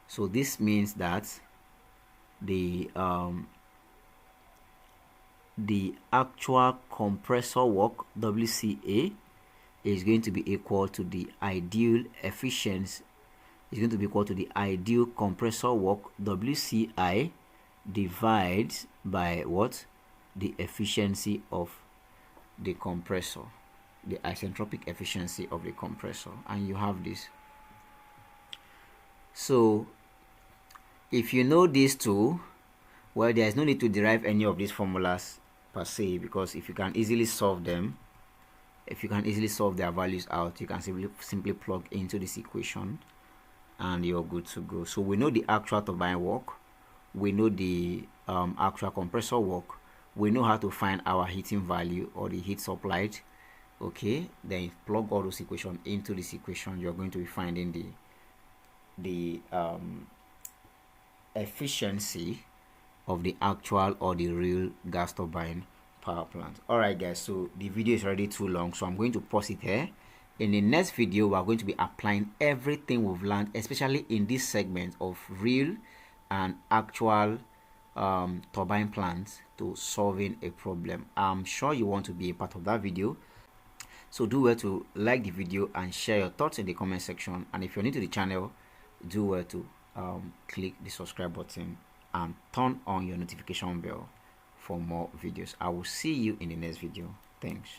Speaker 2: So this means that the actual compressor work, WCA, is going to be equal to the ideal efficiency, is going to be equal to the ideal compressor work, WCI, divided by what? The efficiency of the compressor, the isentropic efficiency of the compressor. And you have this. So if you know these two, well, there is no need to derive any of these formulas per se, because if you can easily solve them, if you can easily solve their values out, you can simply plug into this equation and you're good to go. So we know the actual turbine work, we know the actual compressor work, we know how to find our heating value or the heat supplied. Okay, then plug all those equations into this equation. You're going to be finding the efficiency of the actual or the real gas turbine power plant. Alright guys, so the video is already too long, so I'm going to pause it here. In the next video, we are going to be applying everything we've learned, especially in this segment of real and actual turbine plants, to solving a problem. I'm sure you want to be a part of that video, so do well to like the video and share your thoughts in the comment section. And if you're new to the channel, do well to click the subscribe button and turn on your notification bell for more videos. I will see you in the next video. Thanks.